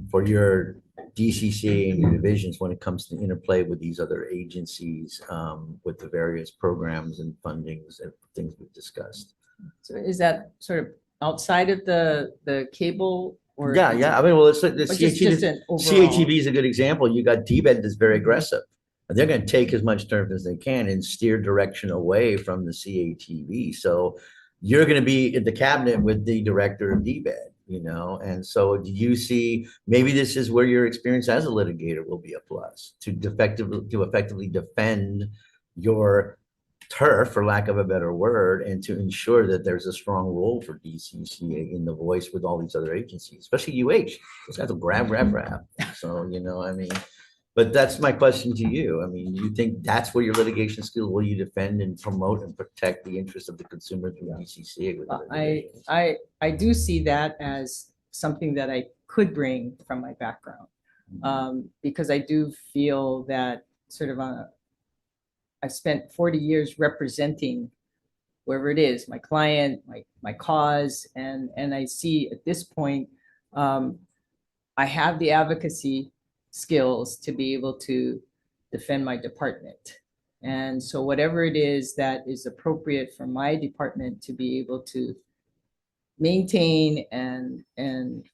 for your DCC and your divisions when it comes to interplay with these other agencies, with the various programs and fundings and things we've discussed? So is that sort of outside of the cable, or? Yeah. I mean, well, it's the just an overall? CATV is a good example. You got DBED that's very aggressive. And they're going to take as much turf as they can and steer direction away from the CATV. So you're going to be in the cabinet with the director of DBED. you know? And so do you see, maybe this is where your experience as a litigator will be a plus to effectively defend your turf, for lack of a better word, and to ensure that there's a strong role for DCCA in the voice with all these other agencies, especially UH. It's got to grab. So, you know, I mean, but that's my question to you. I mean, do you think that's where your litigation skills, will you defend and promote and protect the interests of the consumer through DCCA? with litigation? I do see that as something that I could bring from my background. Because I do feel that sort of I've spent 40 years representing whoever it is, my client, my cause, and I see at this point, I have the advocacy skills to be able to defend my department. And so whatever it is that is appropriate for my department to be able to maintain and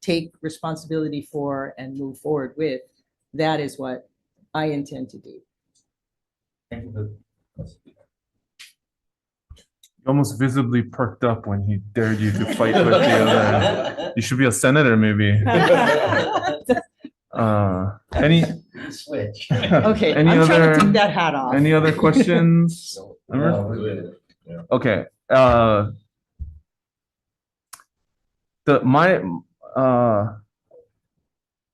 take responsibility for and move forward with, that is what I intend to do. You almost visibly perked up when he dared you to fight with the other. You should be a senator, maybe. Any Switch. Okay, Any I'm trying to other- take that hat off. any other questions? No, we're good. Yeah. Okay.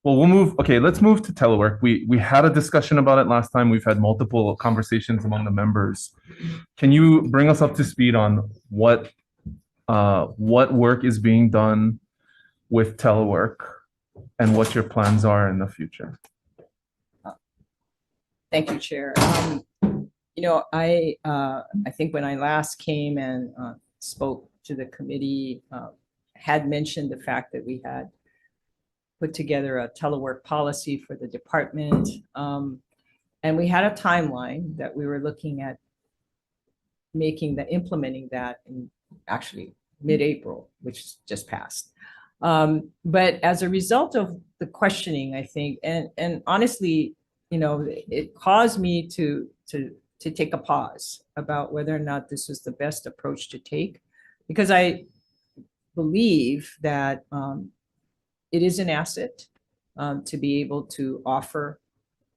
Well, we'll move. Okay, let's move to telework. We had a discussion about it last time. We've had multiple conversations among the members. Can you bring us up to speed on what work is being done with telework and what your plans are in the future? Thank you, Chair. You know, I think when I last came and spoke to the committee, had mentioned the fact that we had put together a telework policy for the department. And we had a timeline that we were looking at implementing that in actually mid-April, which just passed. But as a result of the questioning, I think, and honestly, you know, it caused me to take a pause about whether or not this was the best approach to take, because I believe that it is an asset to be able to offer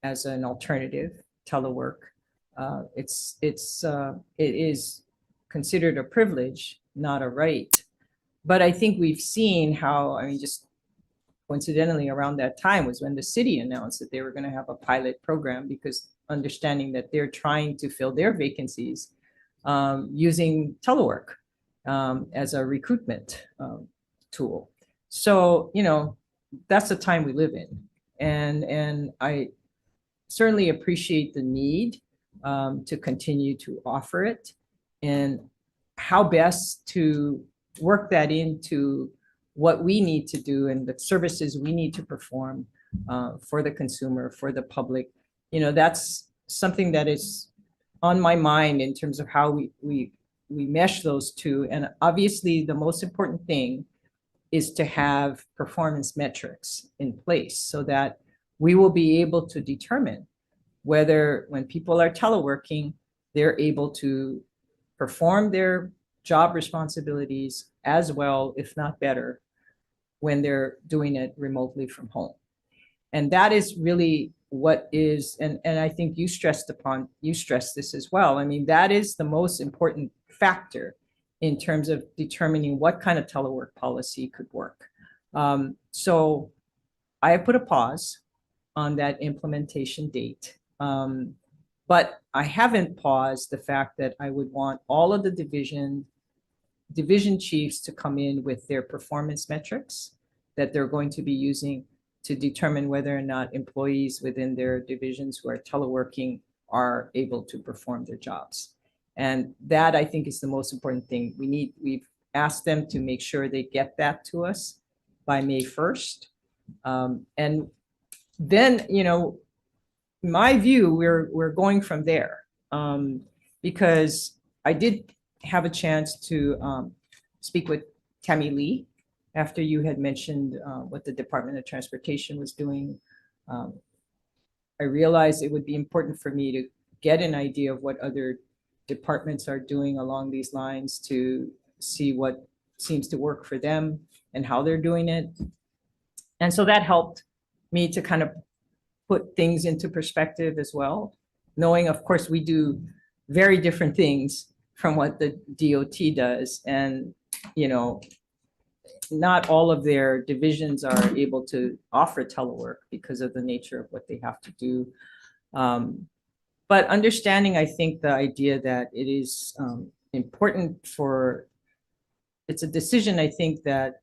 as an alternative telework. It is considered a privilege, not a right. But I think we've seen how, I mean, just coincidentally around that time was when the city announced that they were going to have a pilot program, because understanding that they're trying to fill their vacancies using telework as a recruitment tool. So, you know, that's the time we live in. And I certainly appreciate the need to continue to offer it, and how best to work that into what we need to do and the services we need to perform for the consumer, for the public. You know, that's something that is on my mind in terms of how we mesh those two. And obviously the most important thing is to have performance metrics in place so that we will be able to determine whether when people are teleworking, they're able to perform their job responsibilities as well, if not better, when they're doing it remotely from home. And that is really what is, and I think you stressed this as well. I mean, that is the most important factor in terms of determining what kind of telework policy could work. So I have put a pause on that implementation date. But I haven't paused the fact that I would want all of the division chiefs to come in with their performance metrics that they're going to be using to determine whether or not employees within their divisions who are teleworking are able to perform their jobs. And that, I think, is the most important thing. We've asked them to make sure they get that to us by May 1st. And then, you know, in my view, we're going from there, because I did have a chance to speak with Tammy Lee after you had mentioned what the Department of Transportation was doing. I realized it would be important for me to get an idea of what other departments are doing along these lines to see what seems to work for them and how they're doing it. And so that helped me to kind of put things into perspective as well, knowing, of course, we do very different things from what the DOT does. And, you know, not all of their divisions are able to offer telework because of the nature of what they have to do. But understanding, I think, the idea that it is important it's a decision, I think, that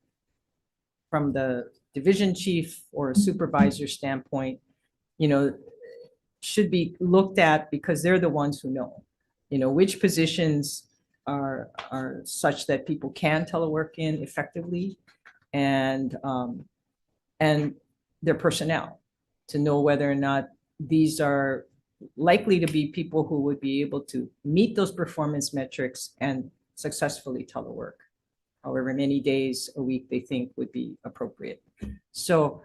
from the division chief or a supervisor standpoint, you know, should be looked at because they're the ones who know, you know, which positions are such that people can telework in effectively, and their personnel, to know whether or not these are likely to be people who would be able to meet those performance metrics and successfully telework, however many days a week they think would be appropriate. So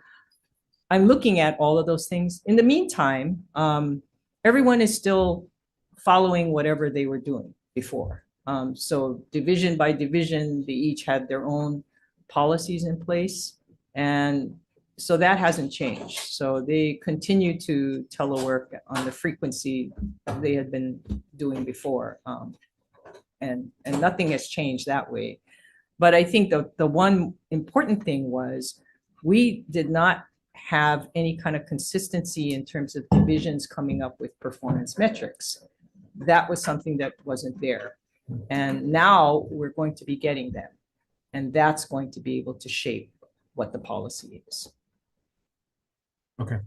I'm looking at all of those things. In the meantime, everyone is still following whatever they were doing before. So division by division, they each had their own policies in place. And so that hasn't changed. So they continue to telework on the frequency they had been doing before. And nothing has changed that way. But I think the one important thing was we did not have any kind of consistency in terms of divisions coming up with performance metrics. That was something that wasn't there. And now we're going to be getting them. And that's going to be able to shape what the policy is. Okay.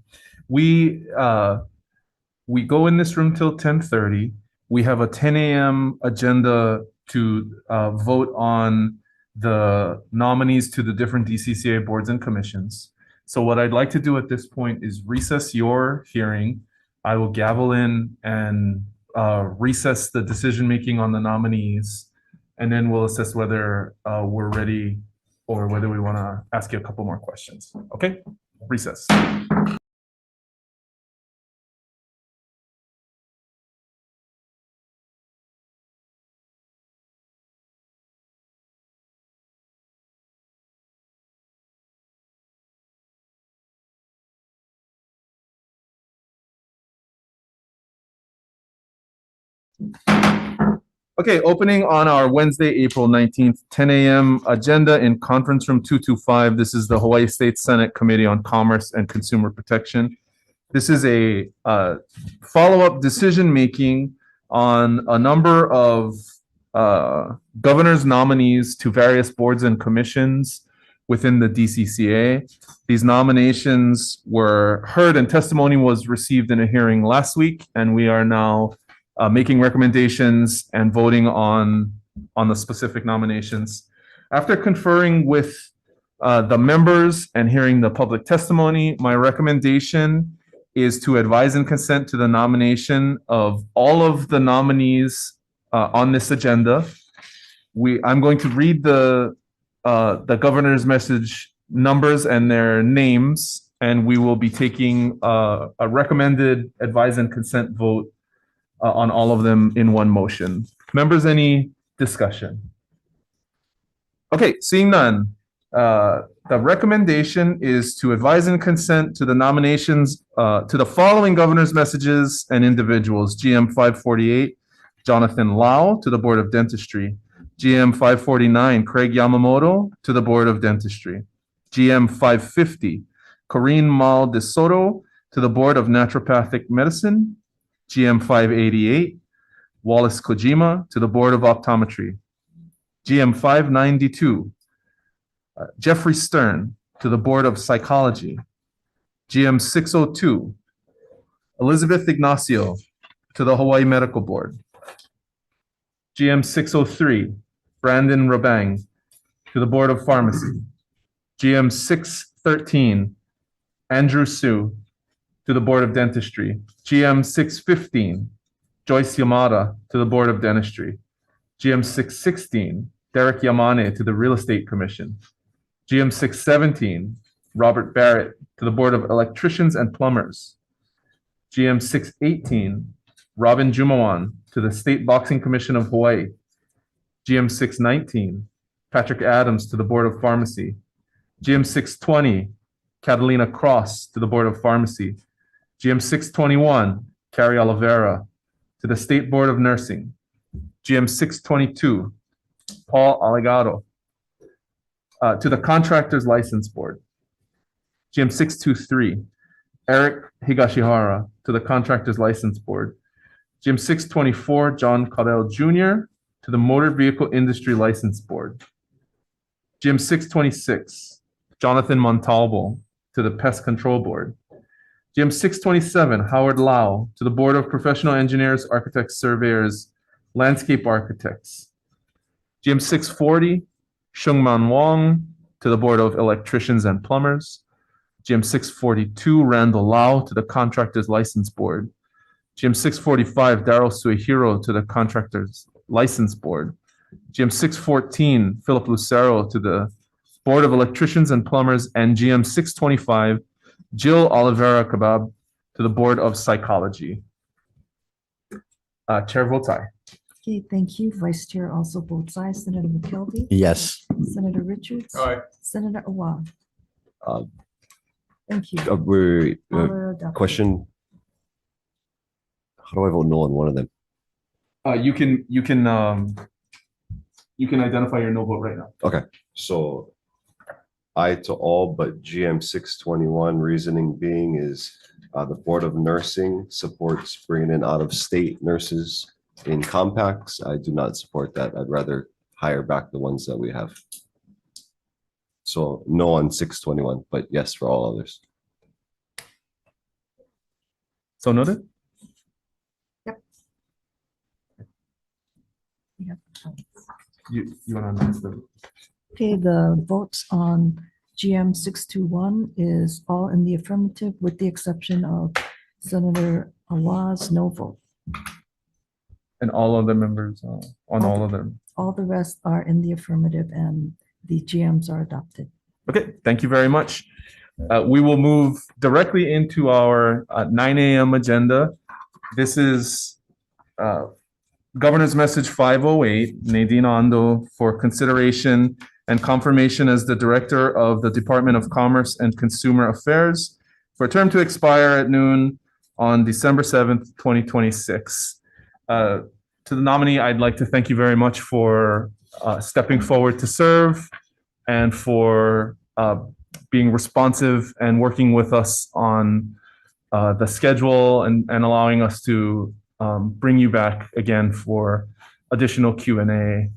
We go in this room till 10:30. We have a 10 a.m. agenda to vote on the nominees to the different DCCA boards and commissions. So what I'd like to do at this point is recess your hearing. I will gavel in and recess the decision-making on the nominees, and then we'll assess whether we're ready or whether we want to ask you a couple more questions. Okay? Recess. Okay, opening on our Wednesday, April 19th, 10 a.m. agenda in conference room 225. This is the Hawaii State Senate Committee on Commerce and Consumer Protection. This is a follow-up decision-making on a number of governor's nominees to various boards and commissions within the DCCA. These nominations were heard and testimony was received in a hearing last week, and we are now making recommendations and voting on the specific nominations. After conferring with the members and hearing the public testimony, my recommendation is to advise and consent to the nomination of all of the nominees on this agenda. I'm going to read the governor's message numbers and their names, and we will be taking a recommended advise and consent vote on all of them in one motion. Members, any discussion? Okay, seeing none. The recommendation is to advise and consent to the nominations to the following governor's messages and individuals. GM 548, Jonathan Lau to the Board of Dentistry. GM 549, Craig Yamamoto to the Board of Dentistry. GM 550, Corinne Mal de Soto to the Board of Naturopathic Medicine. GM 588, Wallace Kojima to the Board of Optometry. GM 592, Jeffrey Stern to the Board of Psychology. GM 602, Elizabeth Ignacio to the Hawaii Medical Board. GM 603, Brandon Rabang to the Board of Pharmacy. GM 613, Andrew Sue to the Board of Dentistry. GM 615, Joyce Yamada to the Board of Dentistry. GM 616, Derek Yamane to the Real Estate Commission. GM 617, Robert Barrett to the Board of Electricians and Plumbers. GM 618, Robin Jumawan to the State Boxing Commission of Hawaii. GM 619, Patrick Adams to the Board of Pharmacy. GM 620, Catalina Cross to the Board of Pharmacy. GM 621, Carrie Oliveira to the State Board of Nursing. GM 622, Paul Allegado to the Contractors License Board. GM 623, Eric Higashihara to the Contractors License Board. GM 624, John Caudell Jr. to the Motor Vehicle Industry License Board. GM 626, Jonathan Montalvo to the Pest Control Board. GM 627, Howard Lau to the Board of Professional Engineers, Architects, Surveyors, Landscape Architects. GM 640, Shungman Wong to the Board of Electricians and Plumbers. GM 642, Randall Lau to the Contractors License Board. GM 645, Daryl Suehiro to the Contractors License Board. GM 614, Philip Lucero to the Board of Electricians and Plumbers, and GM 625, Jill Oliveira Kabab to the Board of Psychology. Chair votes aye. Okay, thank you. Vice Chair also votes aye. Senator McKelvey? Yes. Senator Richards? Senator Awad? Uh, Thank you. We're, All are adopted. question. How do I vote no on one of them? You can identify your no vote right now. Okay, so aye to all but GM 621, reasoning being is the Board of Nursing supports bringing in out-of-state nurses in compacts. I do not support that. I'd rather hire back the ones that we have. So no on 621, but yes for all others. So noted. Yep. You want to announce the Okay, the votes on GM 621 is all in the affirmative with the exception of Senator Awad's no vote. and all other members on all of them. All the rest are in the affirmative and the GMs are adopted. Okay, thank you very much. We will move directly into our 9 a.m. agenda. This is Governor's Message 508, Nadine Ando, for consideration and confirmation as the Director of the Department of Commerce and Consumer Affairs for a term to expire at noon on December 7th, 2026. To the nominee, I'd like to thank you very much for stepping forward to serve and for being responsive and working with us on the schedule and allowing us to bring you back again for additional Q&A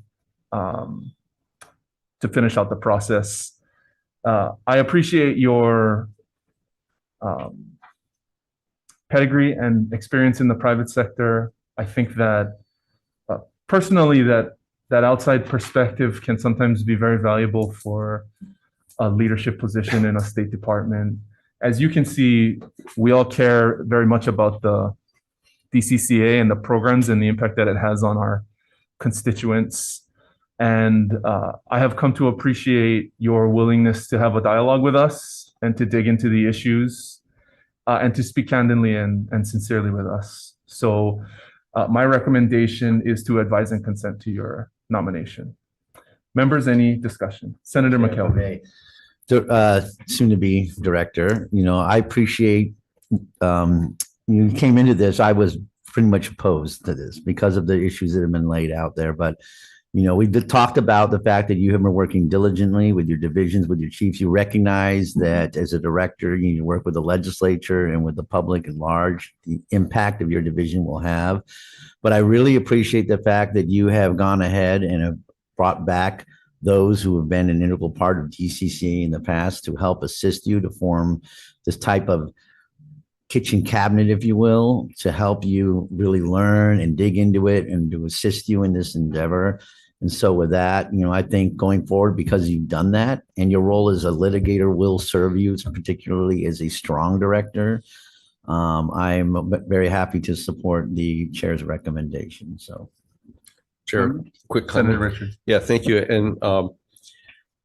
to finish out the process. I appreciate your pedigree and experience in the private sector. I think that personally that outside perspective can sometimes be very valuable for a leadership position in a State Department. As you can see, we all care very much about the DCCA and the programs and the impact that it has on our constituents. And I have come to appreciate your willingness to have a dialogue with us and to dig into the issues and to speak candidly and sincerely with us. So my recommendation is to advise and consent to your nomination. Members, any discussion? Senator McKelvey. Soon to be director, I appreciate you came into this. I was pretty much opposed to this because of the issues that have been laid out there. But, we've talked about the fact that you have been working diligently with your divisions, with your chiefs. You recognize that as a director, you need to work with the legislature and with the public at large, the impact of your division will have. But I really appreciate the fact that you have gone ahead and have brought back those who have been an integral part of GCC in the past to help assist you to form this type of kitchen cabinet, if you will, to help you really learn and dig into it and to assist you in this endeavor. And so with that, I think going forward, because you've done that and your role as a litigator will serve you, particularly as a strong director, I'm very happy to support the chair's recommendation. So. Chair, quick Senator comment. Richards. Yeah, thank you. And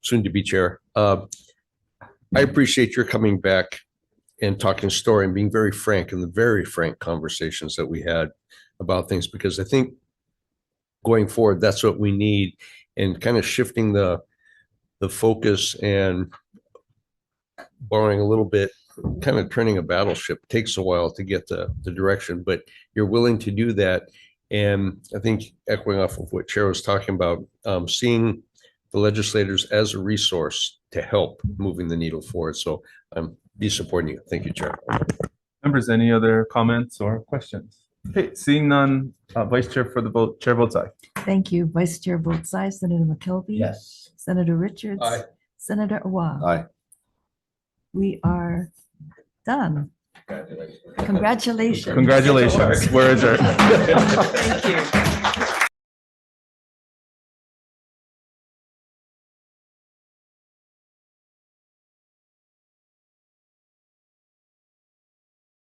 soon to be chair. I appreciate your coming back and talking story and being very frank in the very frank conversations that we had about things, because I think going forward, that's what we need, and kind of shifting the focus and borrowing a little bit, kind of turning a battleship takes a while to get the direction, but you're willing to do that. And I think echoing off of what Chair was talking about, seeing the legislators as a resource to help moving the needle forward. So I'm be supporting you. Thank you, Chair. Members, any other comments or questions? Okay, seeing none, Vice Chair for the vote, Chair votes aye. Thank you. Vice Chair votes aye. Senator McKelvey. Yes. Senator Richards. Aye. Senator Awa. Aye. We are done. Congratulations. Congratulations. Congratulations, we're adjourned. Thank you.